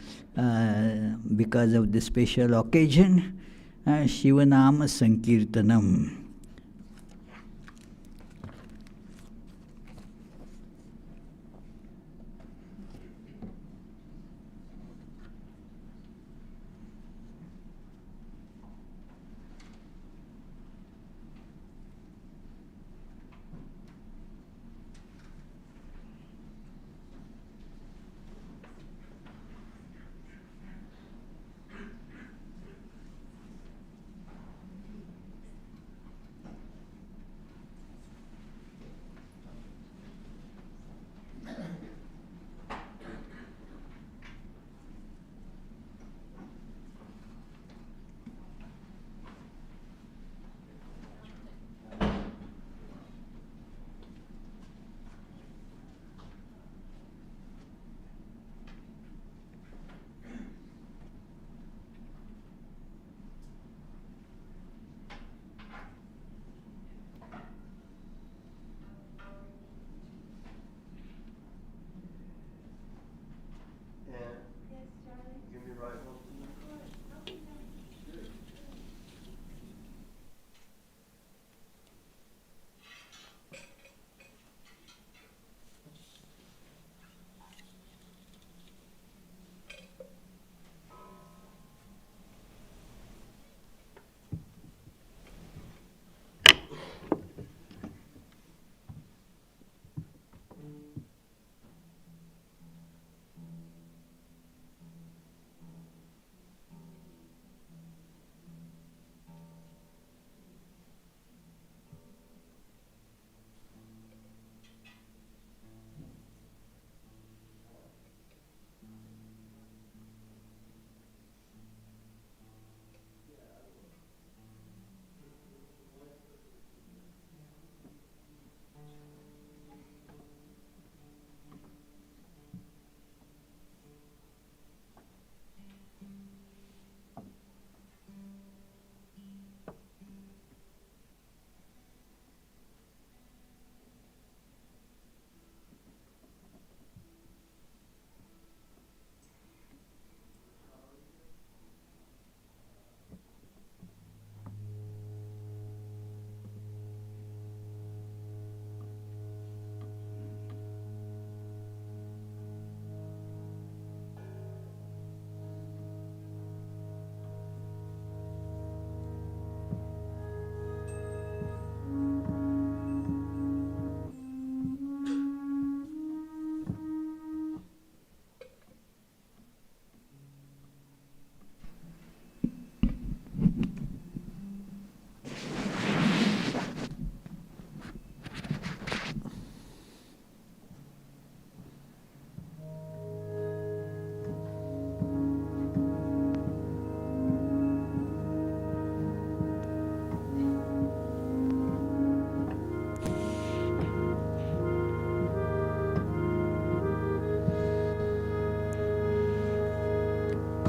because of the special occasion, Shivanama Sankirtanam.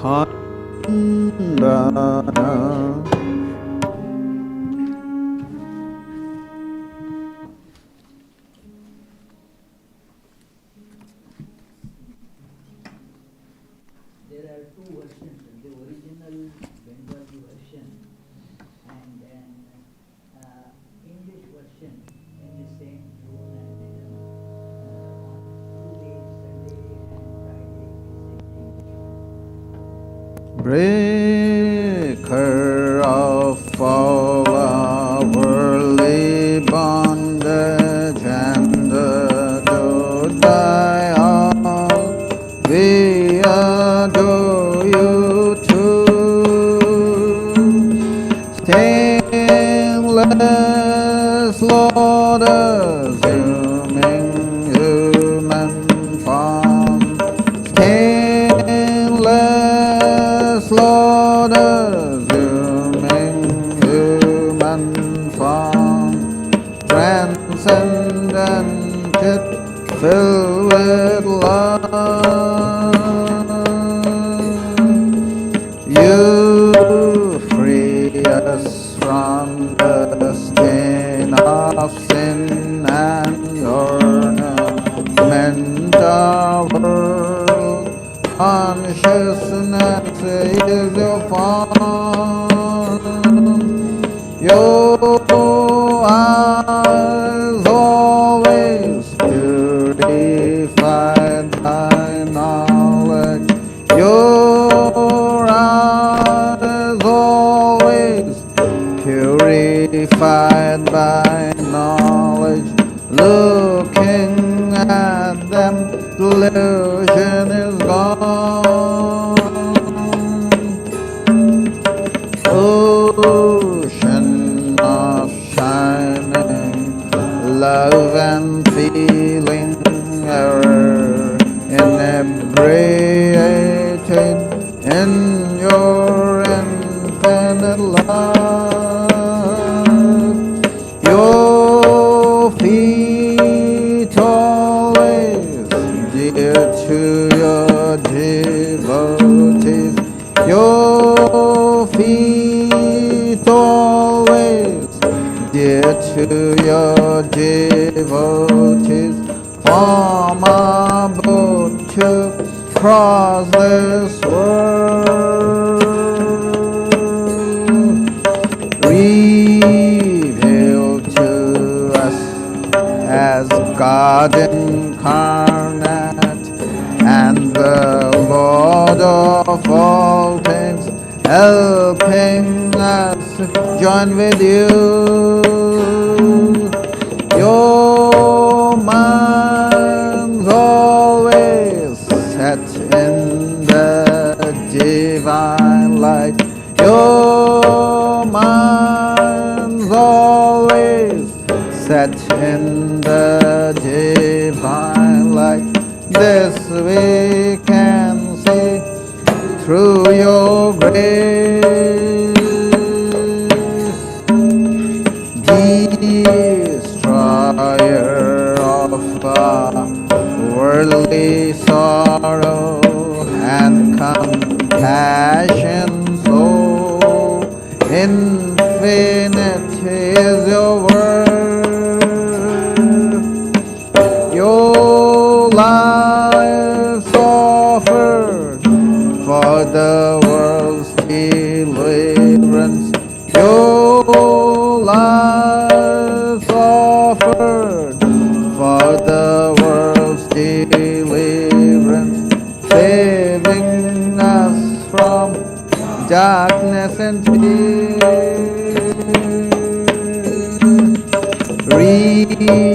Khandana. There are two versions, the original Bengali version and then English version in the same tune and rhythm on 2 days, Sunday and Friday this evening. Breaker of all our worldly bondage and adore thy all, we adore you too. Stainless Lord, assuming human form. Stainless Lord, assuming human form. Transcendent, it filled with love. You free us from the stain of sin and ornament our world. Consciousness is your form. Your eyes always purified by knowledge. Your eyes always purified by knowledge. Looking at them, delusion is gone. Ocean of shining love and feeling, ever inebriated in your infinite love. Your feet always dear to your devotees. Your feet always dear to your devotees. Form a boat to cross this world. Revealed to us as God incarnate and the Lord of all things, helping us join with you. Your mind's always set in the divine light. Your mind's always set in the divine light. This we can see through your grace. Destroyer of worldly sorrow and compassion so infinite is your word. Your life's offered for the world's deliverance. Your life's offered for the world's deliverance, saving us from darkness and fear.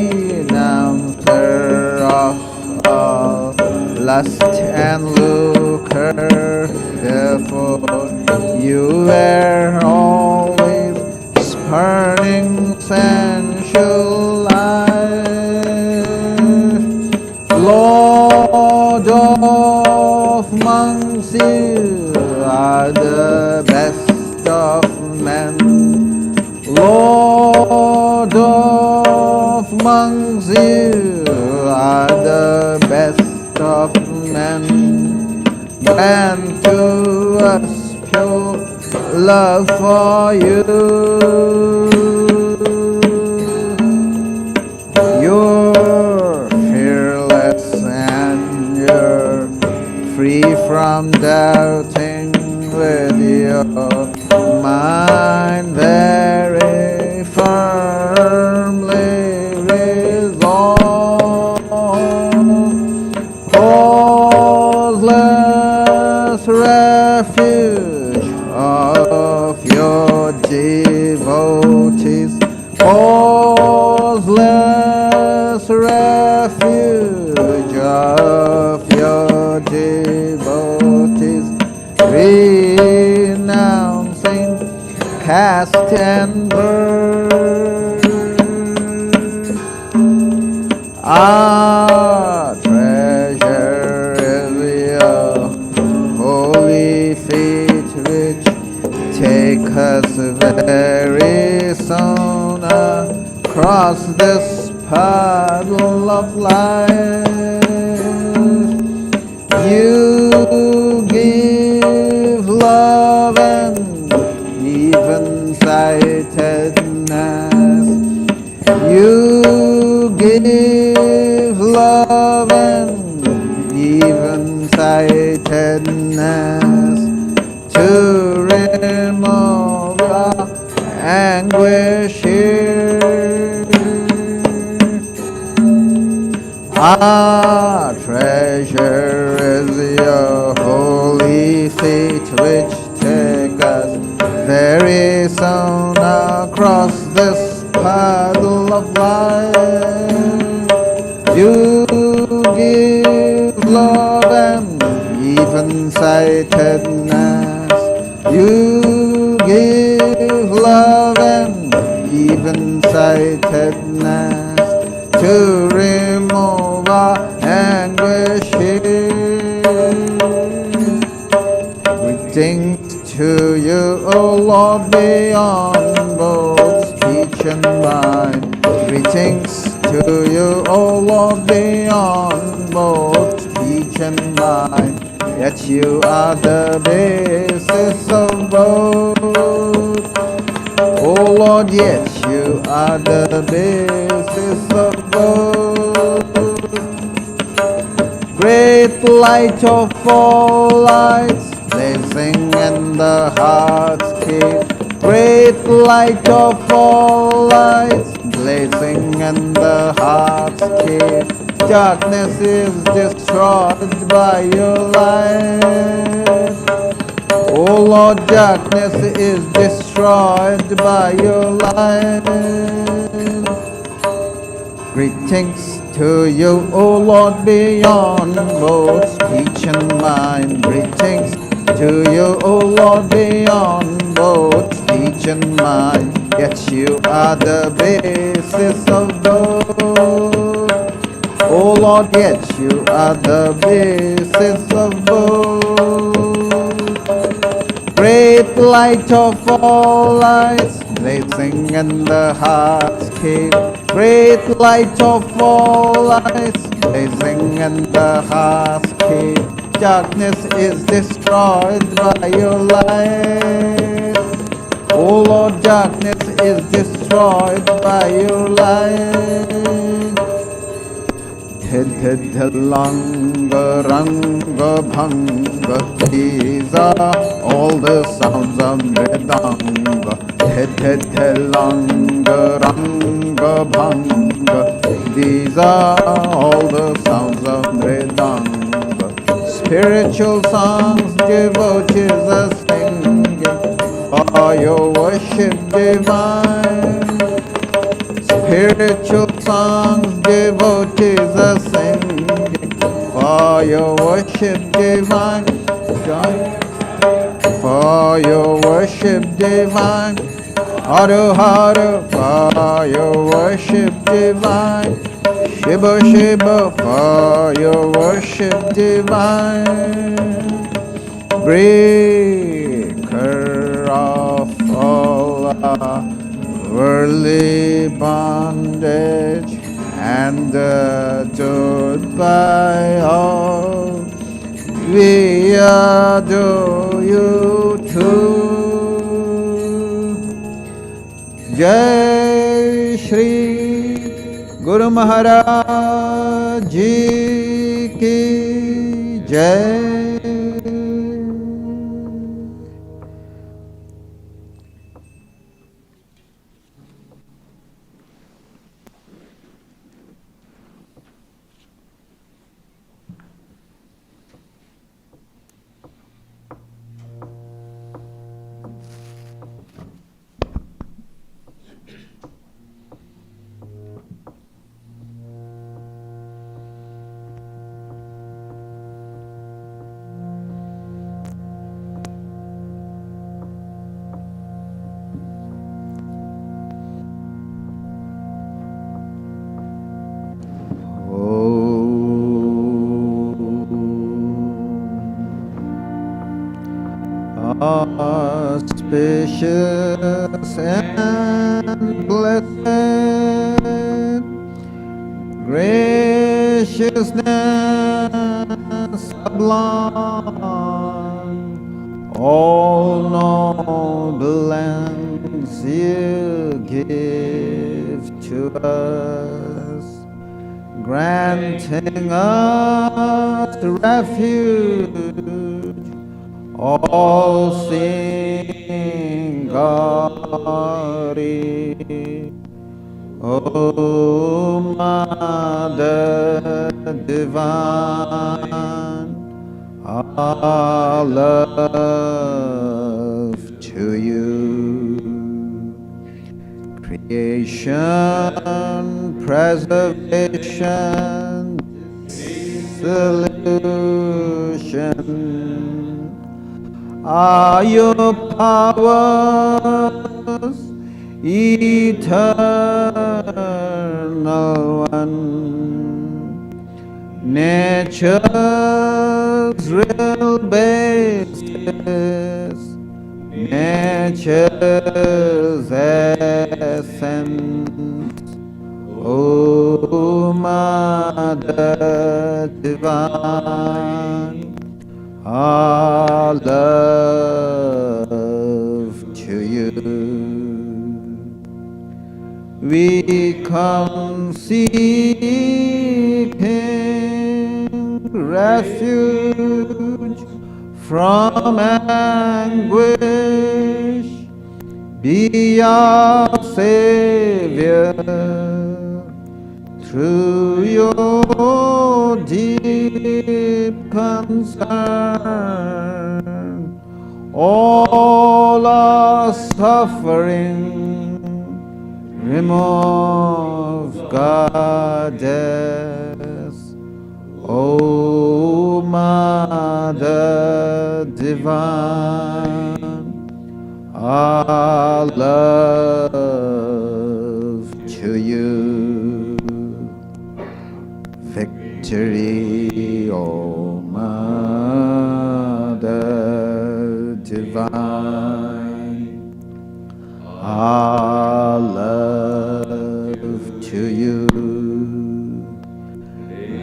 Renouncer of all lust and lucre, therefore you were always spurning sensual life. Lord of monks, you are the best of men. Lord of monks, you are the best of men. grant to us pure love for you. You're fearless and you're free from doubting, with your mind very firmly resolved. Causeless refuge of your devotees, causeless refuge of your devotees, renouncing caste and birth. Our treasure is your holy feet, which take us very soon across this puddle of life. You give love and even sightedness. You give love and even sightedness to remove your anguish here. Our treasure is your holy feet, which take us very soon across this puddle of life. You give love and even sightedness. You give love and even sightedness to remove our anguish here. Greetings to you, O Lord, beyond both speech and mind. Greetings to you, O Lord, beyond both speech and mind. Yet you are the basis of both. O Lord, yet you are the basis of both. Great light of all lights, blazing in the heart's cave. Great light of all lights, blazing in the heart's cave. Darkness is destroyed by your light. O Lord, darkness is destroyed by your light. Greetings to you, O Lord, beyond both speech and mind. Greetings to you, O Lord, beyond both speech and mind. Yet you are the basis of both. O Lord, yet you are the basis of both. Great light of all lights, blazing in the heart's cave. Great light of all lights, blazing in the heart's cave. Darkness is destroyed by your light. O Lord, darkness is destroyed by your light. Langa Ranga Bhanga, these are all the sounds of Vedanta. Langa Ranga Bhanga, these are all the sounds of Vedanta. Spiritual songs devotees are singing for your worship divine. Spiritual songs devotees are singing for your worship divine. For your worship divine. Haru Haru for your worship divine. Shiva Shiva for your worship divine. Breaker of all worldly bondage and adored by all, we adore you too. Jai Shri Guru Maharaj Ji ki Jai. Auspicious and blessed, graciousness sublime, all noble ends you give to us, granting us refuge, all seeing glory. O Mother Divine, our love to you. Creation, preservation, solution are your powers, eternal one. Nature's real basis, nature's essence. O Mother Divine, our love to you. We come seeking refuge from anguish. Be our Savior through your deep concern. All our suffering remove, Goddess. O Mother Divine, our love to you. Victory, O Mother Divine, our love to you.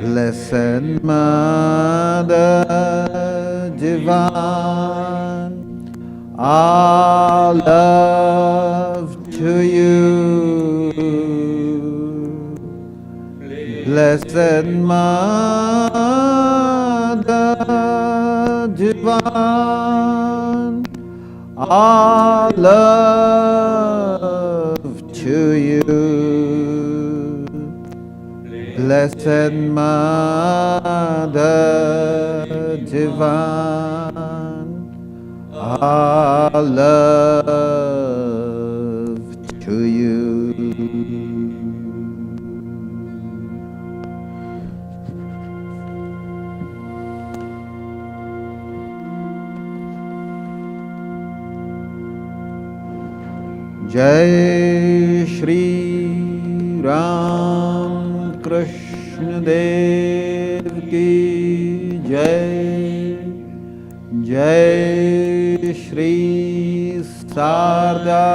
Blessed Mother Divine, our love to you. Blessed Mother Divine, our love to you. Blessed Mother Divine, our love to you. Jai Shri Ram Krishna Dev Ki Jai. Jai Shri Sarda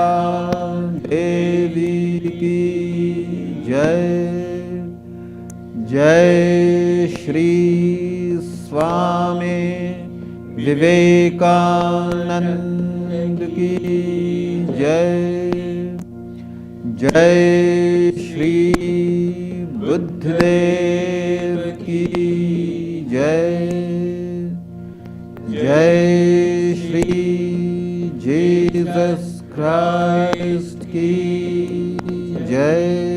Devi Ki Jai. Jai Shri Swami Vivekananda की जय। जय श्री बुद्धदेव की जय। जय Shri Jesus Christ की जय।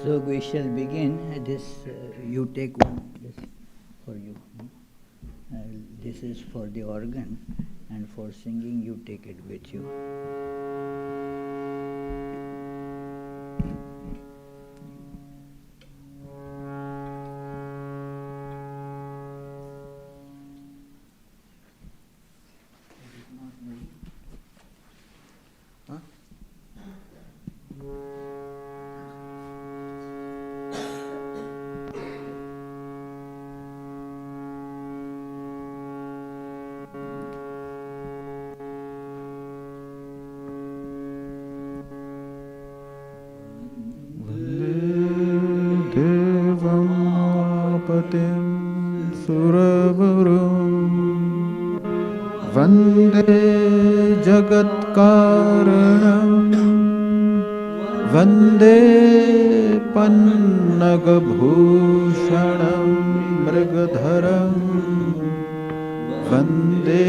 So we shall begin. This you take one. This for you. This is for the organ, and for singing you take it with you. Devam Apatim Suravurum वन्दे जगत्कारणं वन्दे पन्नगभूषणं मृगधरं वन्दे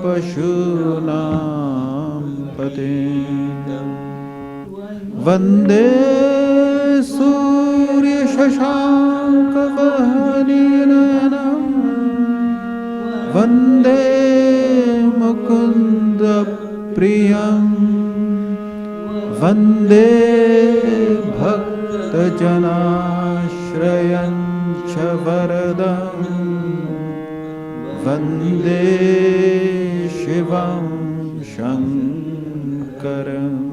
पशूनां पतिं वन्दे सूर्यशशाङ्कवहनिनयनं वन्दे मुकुन्दप्रियं वन्दे भक्तजनाश्रयं च वरदं वन्दे शिवं शङ्करम्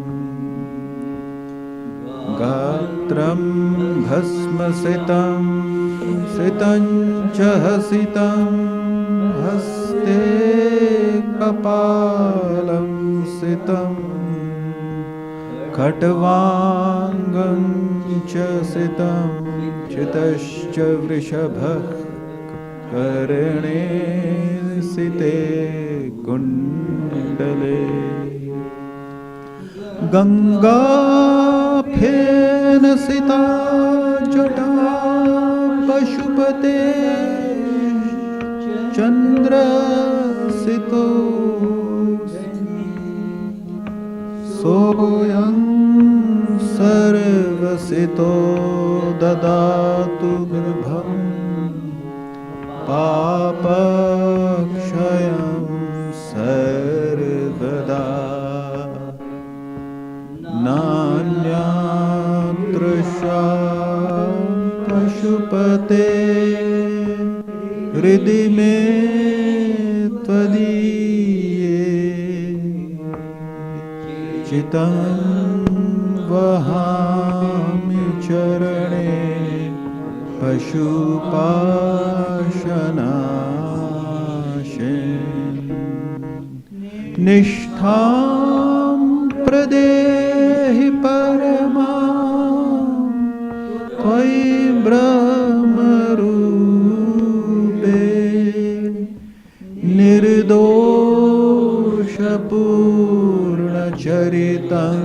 गात्रं भस्मसितं सितं च हसितं हस्ते कपालं सितं खट्वाङ्गं च सितं चितश्च वृषभः कर्णे सिते कुण्डले गङ्गाफेन सिता जटा पशुपते चन्द्रसितो सोऽयं सर्वसितो ददातु गर्भं पापक्षयं सर्वदा नान्यादृशा पशुपते हृदि मे त्वदीये चितं वहामि चरणे पशुपाशनाशिन् निष्ठां प्रदेहि परमां त्वयि ब्रह्मरूपे निर्दोषपूर्णचरितं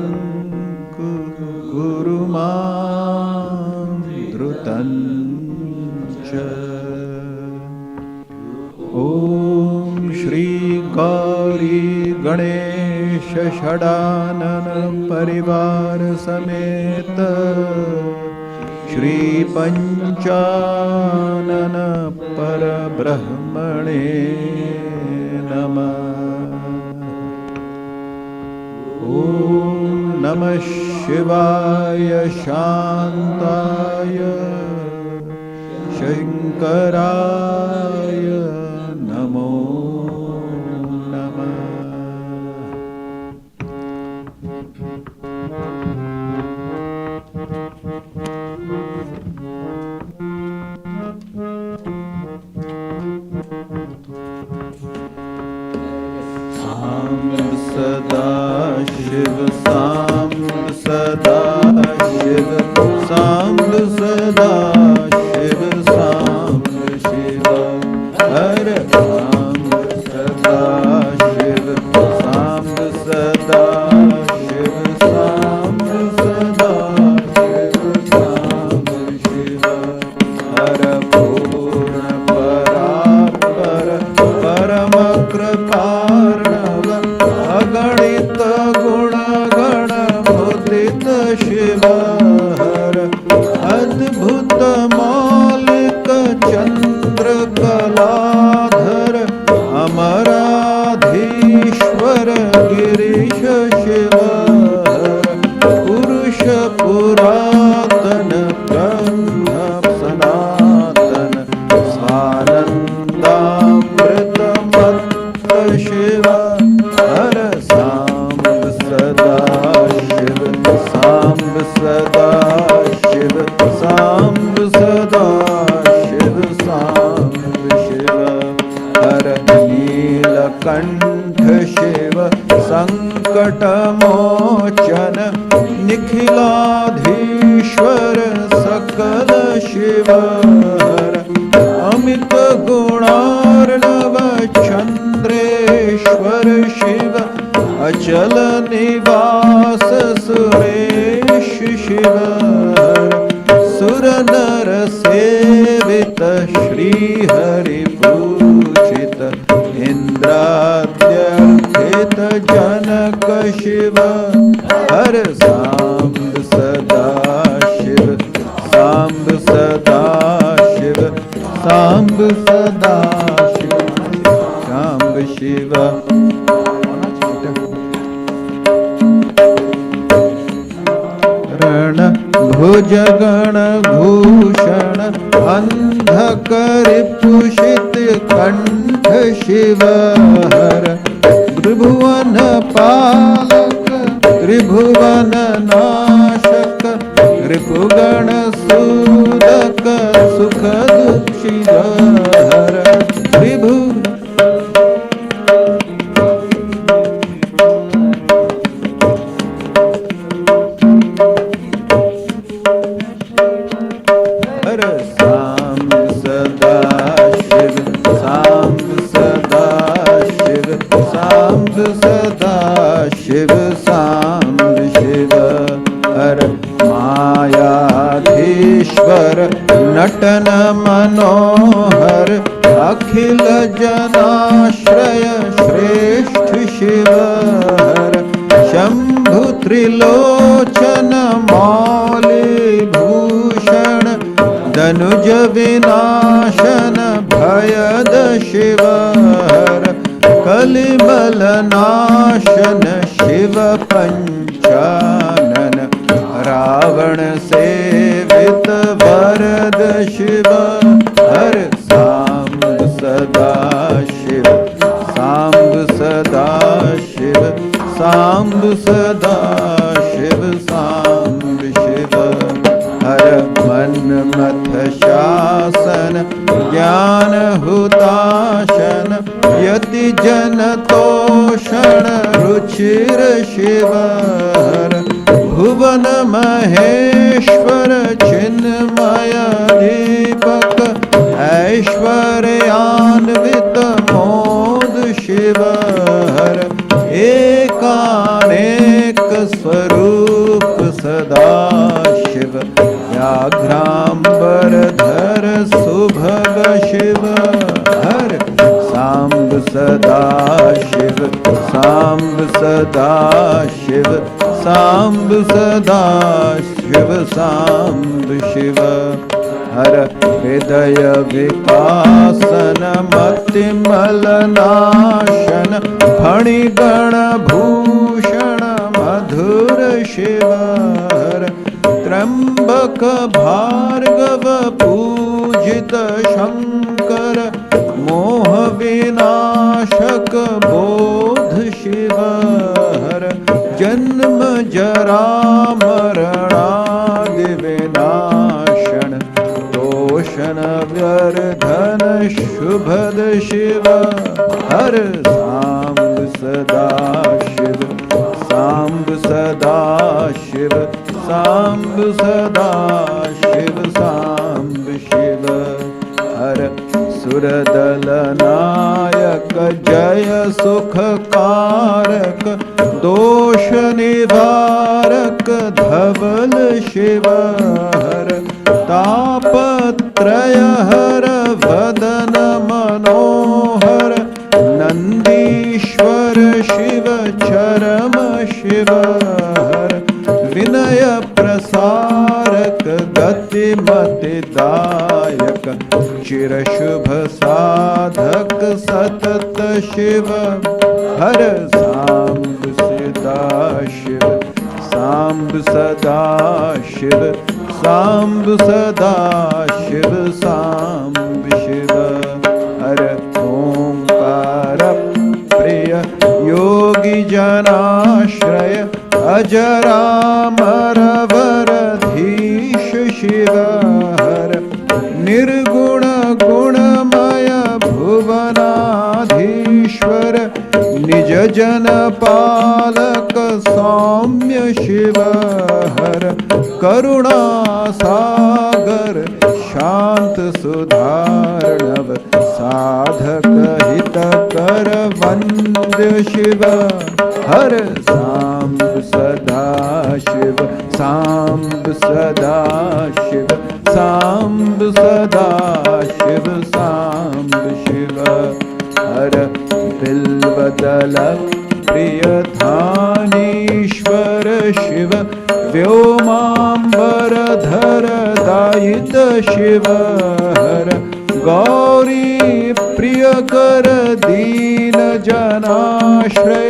कुरु मां धृतं च। ॐ श्री गौरी गणेश षडानन परिवार समेत श्री पंचानन परब्रह्मणे नमः। ॐ नमः शिवाय शान्ताय शंकराय नमो नमः। सदा शिव सांब सदा शिव सांब सदा शिव सांब शिव हर सांब सदा शिव सांब सदा शिव सांब सदा शिव सांब शिव हर पूर्ण परात्पर परम कृपार्णव अगणित गुणगण मुदित शिव हर अद्भुत मौलिक चंद्र कलाधर अमराधीश्वर गिरीश शिव हर पुरुष पुरातन ब्रह्म सनातन स्वानंदामृत मत्त शिव हर सांब सदा शिव सांब सदा शिव सांब सदा शिव सांब शिव हर नीलकंठ शिव संकट मोचन निखिलाधीश्वर सकल शिव हर अमित गुणार्णव चंद्रे महेश्वर शिव अचल निवास सुरेश शिव सुर नर सेवित श्री हरि पूजित इंद्राद्यर्थित जनक शिव हर सांब सदा शिव सांब सदा शिव सांब सदा शिव सांब शिव रण भुजगण भूषण अंधकर पुषित कंठ शिव हर त्रिभुवन पालक त्रिभुवन नाशक रिपुगण सूदक सुख दुःखित हर त्रिभु शिव सांब शिव हर मायाधीश्वर नटन मनोहर अखिल जनाश्रय श्रेष्ठ शिव हर शंभु त्रिलोचन मौली भूषण धनुज विनाशन भयद शिव हर कलिमल नाशन शिव पंचानन रावण सेवित वरद शिव हर सांब सदा शिव सांब सदा शिव सांब सदा शिव सांब शिव हर मन्मथ शासन ज्ञान हुताशन यति जन तोषण रुचिर शिव हर भुवन महेश्वर चिन्मय दीपक ऐश्वर्यान्वित मोद शिव हर एकानेक स्वरूप सदा शिव व्याघ्रांबर धर सुभग शिव हर सांब सदा शिव सांब सदा शिव सांब सदा शिव सांब शिव हर हृदय विकासन मतिमल नाशन फणिगण भूषण मधुर शिव हर त्र्यंबक भार्गव पूजित शंकर मोह विनाशक बोध शिव हर जन्म जरा मरणादि विनाशन तोषण व्यर्धन शुभद शिव हर सांब सदा शिव सांब सदा शिव सांब सदा शिव सांब शिव हर सुरदल नायक जय सुख कारक दोष निवारक धवल शिव हर तापत्रय हर वदन मनोहर नंदीश्वर शिव चरम शिव हर विनय प्रसारक गतिमति दायक चिर शुभ साधक सतत शिव हर सांब सदा शिव सांब सदा शिव सांब सदा शिव सांब शिव हर ओंकार प्रिय योगी जनाश्रय अजरामर वरधीश शिव हर निर्गुण गुणमय भुवनाधीश्वर निज जन पालक सौम्य शिव हर करुणा सागर शांत सुधारणव साधक हितकर वन्द्य शिव हर सांब सदा शिव सांब सदा शिव सांब सदा शिव सांब शिव हर बिल्वदल प्रियधानीश्वर शिव व्योमांबरधर दायित शिव हर गौरी प्रियकर दीन जनाश्रय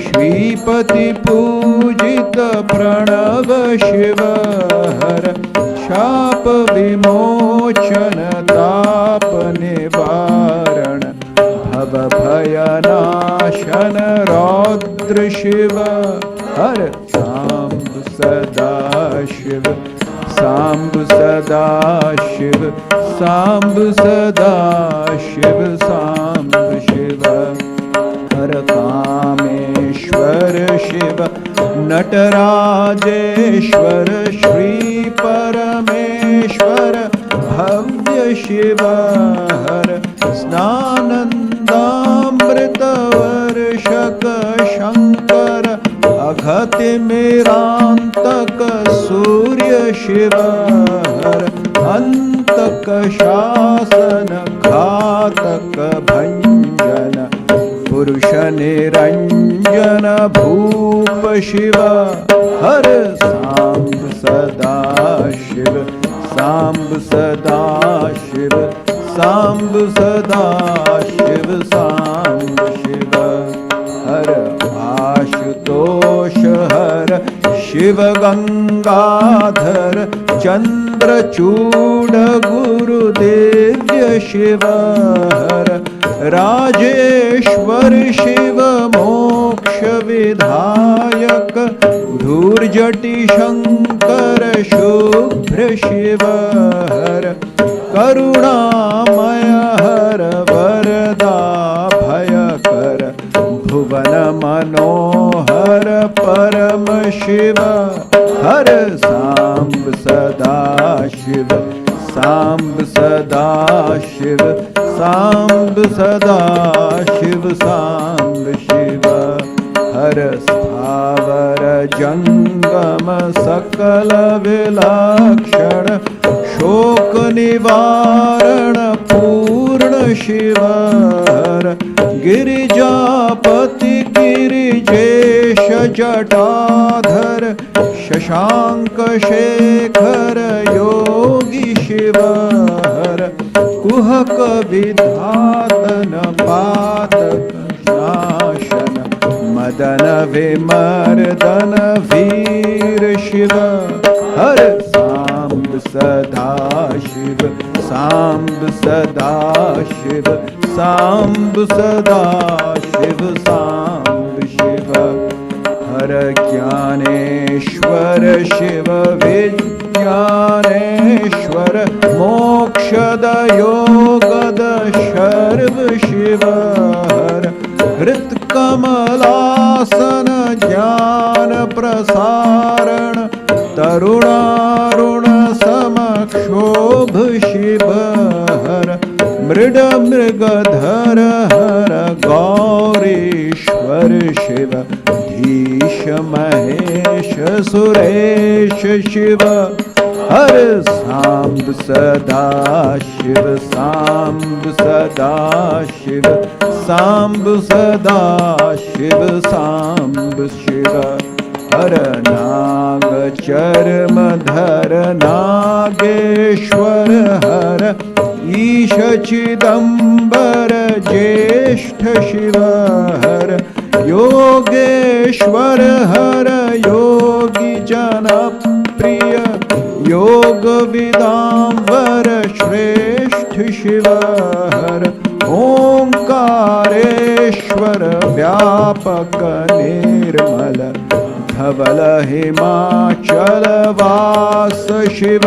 श्रीपति पूजित प्रणव शिव हर शाप विमोचन ताप निवारण भव भयनाशन रौद्र शिव हर सांब सदा शिव सांब सदा शिव सांब सदा शिव सांब शिव हर कामेश्वर शिव नटराजेश्वर श्री परमेश्वर भव्य शिव हर स्नानंदामृत वर्षक शंकर अघतिमिरांतक सूर्य शिव हर अंतक शासन घातक भंजन पुरुष निरंजन भूप शिव हर सांब सदा शिव सांब सदा शिव सांब सदा शिव सांब शिव हर आशुतोष हर शिव गंगाधर चंद्रचूड गुरुदेव्य शिव हर राजेश्वर शिव मोक्ष विधायक धूर्जटि शंकर शुभ्र शिव हर करुणामय हर वरदा भयकर भुवन मनोहर परम शिव हर सांब सदा शिव सांब सदा शिव सांब सदा शिव सांब शिव हर स्थावर जंगम सकल विलक्षण शोक निवारण पूर्ण शिव हर गिरिजापति गिरिजेश जटाधर शशांक शेखर योगी शिव हर कुहक विधातन पातक नाशन मदन विमर्दन वीर शिव हर सांब सदा शिव सांब सदा शिव सांब सदा शिव सांब शिव हर ज्ञानेश्वर शिव विज्ञानेश्वर मोक्षद योगद शर्व शिव हर हृत्कमलासन ज्ञान प्रसारण तरुणारुण समक्षोभ शिव हर मृड मृगधर हर गौरीश्वर शिव धीश महेश सुरेश शिव हर सांब सदा शिव सांब सदा शिव सांब सदा शिव सांब शिव हर नाग चर्मधर नागेश्वर हर ईश चिदंबर ज्येष्ठ शिव हर योगेश्वर हर योगी जन प्रिय योग विदांबर श्रेष्ठ शिव हर ओंकारेश्वर व्यापक निर्मल धवल हिमाचल वास शिव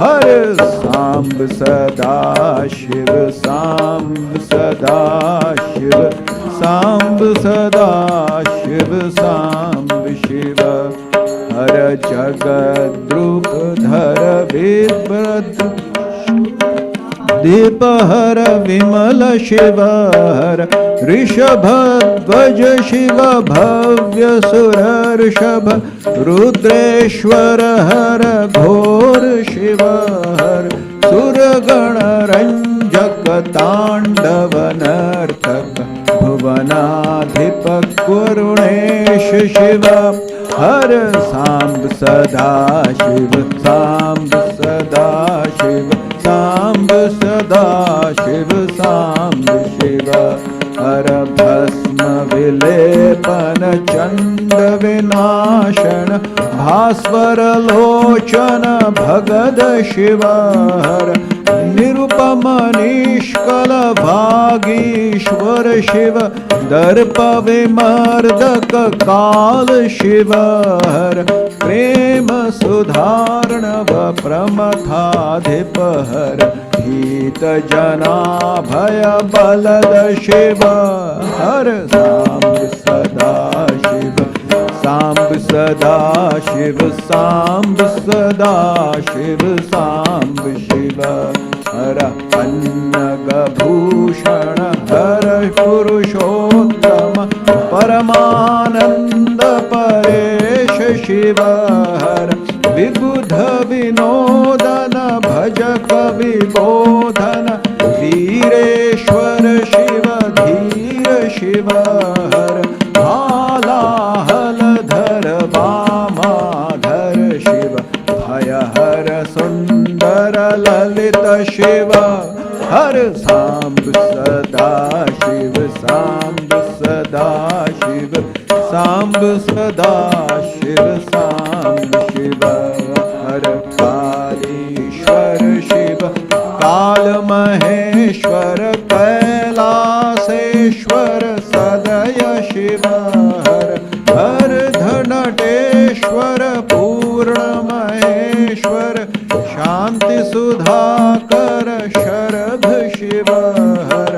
हर सांब सदा शिव सांब सदा शिव सांब सदा शिव सांब शिव हर जगद्रूप धर विप्रद्र दीपहर विमल शिव हर ऋषभध्वज शिव भव्य सुरर्षभ रुद्रेश्वर हर घोर शिव हर सुरगण रंजक तांडव नर्तक भुवनाधिपक करुणेश शिव हर सांब सदा शिव सांब सदा शिव सांब सदा शिव सांब शिव हर भस्म विलेपन चंड विनाशन भास्वर लोचन भगद शिव हर निरुपम निष्कल भागीश्वर शिव दर्प विमर्दक काल शिव हर प्रेम सुधारणव प्रमथाधिप हर भीत जना भय बलद शिव हर सांब सदा शिव सांब सदा शिव सांब सदा शिव सांब शिव हर अन्नग भूषण हर पुरुषोत्तम परमानंद परेश शिव हर विबुध विनोदन भजक विबोधन वीरेश्वर शिव धीर शिव हर हालाहलधर वामाधर शिव भयहर सुंदर ललित शिव हर सांब सदा शिव सांब सदा शिव सांब सदा शिव सांब शिव हर कालीश्वर शिव काल महेश्वर कैलासेश्वर सदय शिव हर हर धनटेश्वर पूर्ण महेश्वर शांति सुधाकर शरभ शिव हर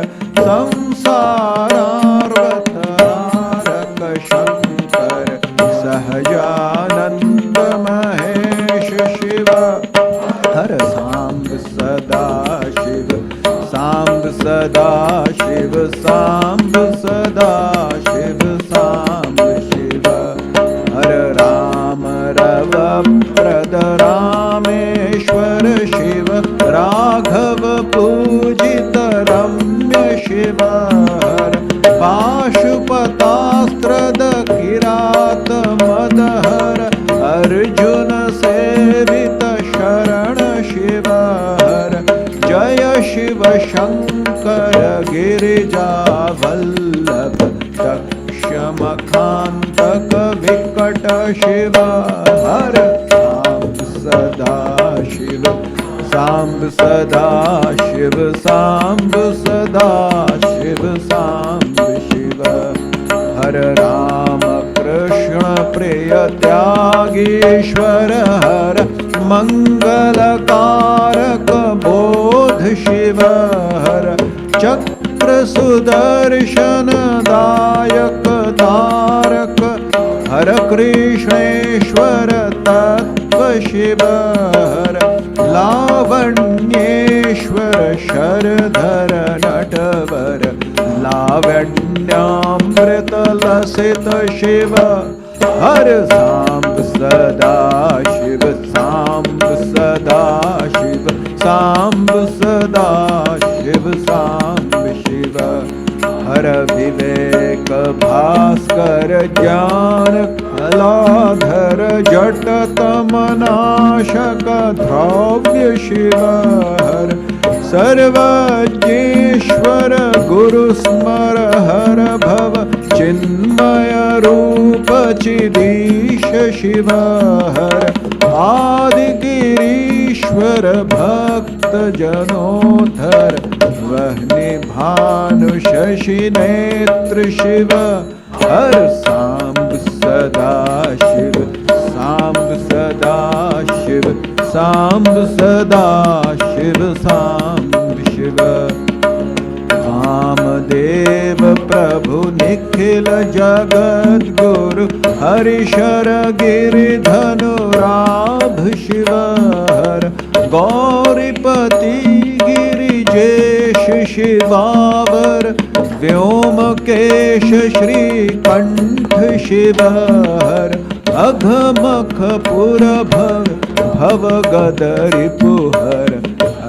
संसारार्वतारक शंकर सहजानंद महेश शिव हर सांब सदा शिव सांब सदा शिव सांब सदा शिव सांब शिव हर राम रव प्रद रामेश्वर शिव राघव पूजित रम्य शिव हर पाशुपतास्त्रद किरात मदहर अर्जुन सेवित शरण शिव हर जय शिव शंकर गिरिजा वल्लभ दक्षमखान्तक विकट शिव हर सांब सदा शिव सांब सदा शिव सांब सदा शिव सांब शिव हर राम कृष्ण प्रिय त्यागीश्वर हर मंगलकारक बोध शिव हर चक्र सुदर्शन दायक तारक हर कृष्णेश्वर तत्व शिव हर लावण्येश्वर शरधर नटवर लावण्यामृत लसित शिव हर सांब सदा शिव सांब सदा शिव सांब सदा शिव सांब शिव हर विवेक भास्कर ज्ञान कलाधर जट तमनाशक द्रव्य शिव हर सर्वज्ञेश्वर गुरु स्मर हर भव चिन्मय रूप चिदीश शिव हर आदिगिरीश्वर भक्त जनोधर वह्नि भानु शशि नेत्र शिव हर सांब सदा शिव सांब सदा शिव सांब सदा शिव सांब शिव कामदेव प्रभु निखिल जगत गुरु हरिशर गिरिधनुराभ शिव हर गौरीपति गिरिजे शिवावर व्योमकेश श्रीकण्ठ शिवहर अघमखपुर भवगदरिपुहर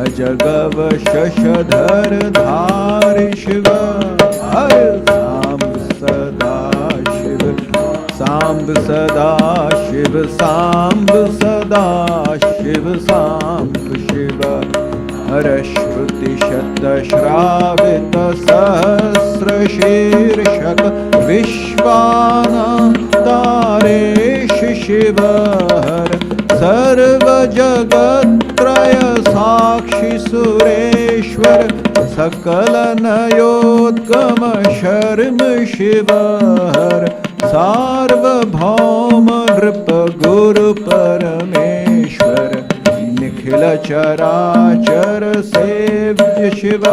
अजगव शशधर धारि शिव हर सांब सदा शिव सांब सदा शिव सांब सदा शिव सांब शिव हर श्रुति शत श्रावित सहस्र शीर्षक विश्वानतारेश शिव हर सर्व जगत्त्रय साक्षी सुरेश्वर सकल नयोद्गम शर्म शिव हर सार्वभौम नृप गुरु परमेश्वर निखिल चराचर सेव्य शिव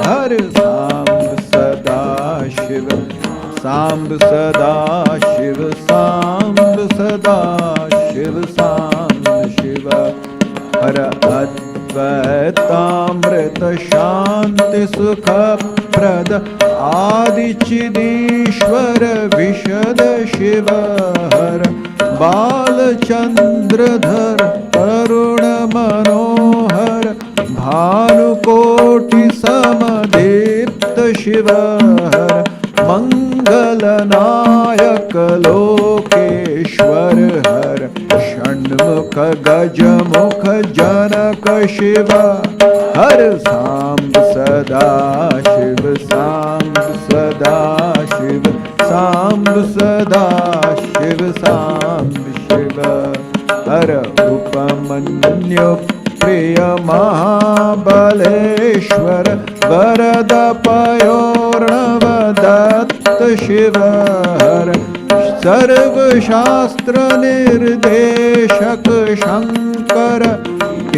हर सांब सदा शिव सांब सदा शिव सांब सदा शिव सांब शिव हर अद्वैतामृत शांति सुख प्रद आदिचिदीश्वर विशद शिव हर बालचंद्रधर तरुण मनोहर भानुकोटि समदीप्त शिव हर मंगलनायक लोकेश्वर हर षण्मुख गजमुख जनक शिव हर सांब सदा शिव सांब सदा शिव सांब सदा शिव सांब शिव हर उपमन्यु प्रिय महाबलेश्वर वरद पयोर्णव दत्त शिव हर सर्वशास्त्र निर्देशक शंकर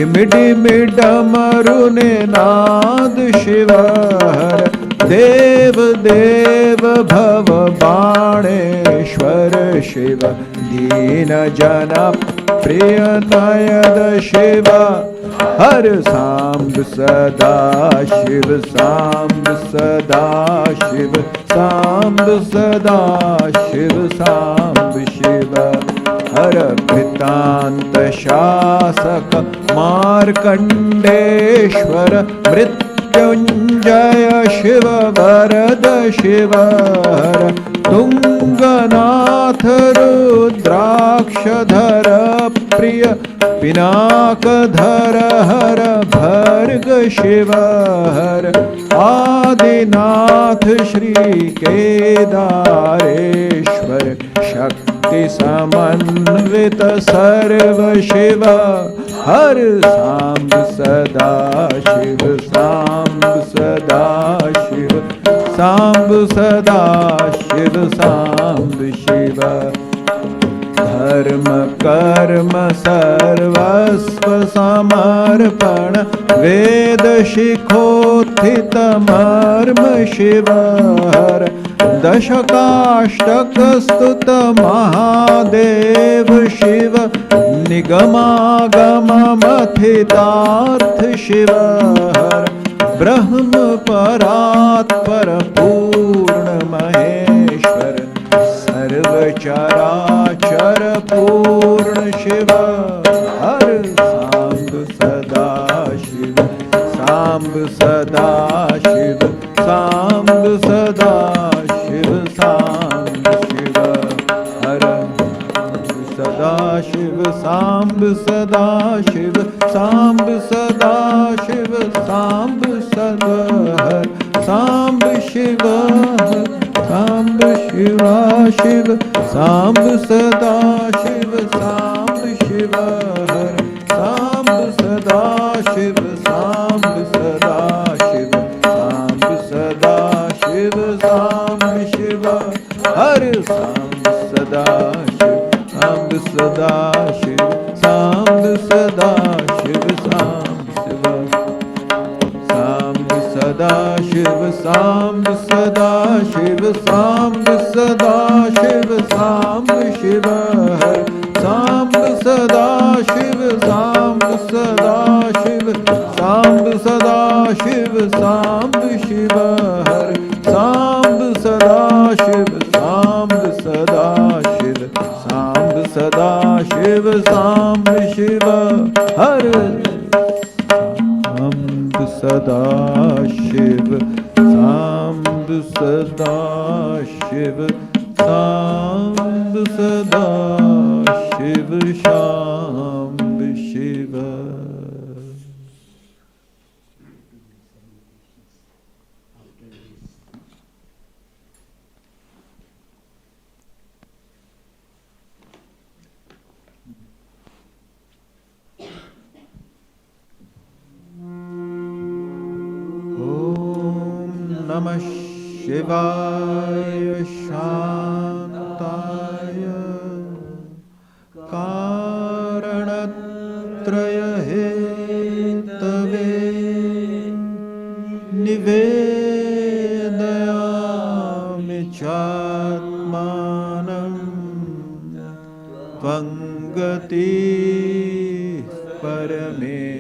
इमिडिमिडमरुने नाद शिव हर देव देव भव बाणेश्वर शिव दीन जन प्रिय नयद शिव हर सांब सदा शिव सांब सदा शिव सांब सदा शिव सांब शिव हर कृतांत शासक मार्कंडेश्वर मृत्युंजय शिव वरद शिव हर तुंगनाथ रुद्राक्षधर प्रिय पिनाकधर हर भर्ग शिव हर आदिनाथ श्री केदारेश्वर शक्ति समन्वित सर्व शिव हर सांब सदा शिव सांब सदा शिव सांब सदा शिव सांब शिव धर्म कर्म सर्वस्व समर्पण वेद शिखोत्थित मर्म शिव हर दशकाष्टक स्तुत महादेव शिव निगमागम मथितार्थ शिव हर ब्रह्म परात्पर पूर्ण महेश्वर सर्व चराचर पूर्ण शिव हर सांब सदा शिव सांब सदा शिव सांब सदा शिव सांब शिव हर सदा शिव सांब सदा शिव सांब सदा शिव सांब सदा हर सांब शिव सांब शिवा शिव सांब सदा शिव सांब शिव हर सांब सदा शिव सांब सदा शिव सांब सदा शिव सांब शिव हर सांब सदा शिव सांब सदा शिव सांब सदा शिव सांब शिव सांब सदा शिव सांब सदा शिव सांब सदा शिव सांब शिव हर सांब सदा शिव सांब सदा शिव सांब सदा Shiv, Sambh Shiva Har, Sambh Sada Shiv, Sambh Sada Shiv, Sambh Sada Shiv, Sambh Shiva Har, Sambh Sada Shiv, Sambh Sada Shiv, Sambh Sada Shiv, Shambh Shiva. Namah Shivaya Shantaya Karanatraya Hetave Nivedayami Chatmanam Tvangati Parame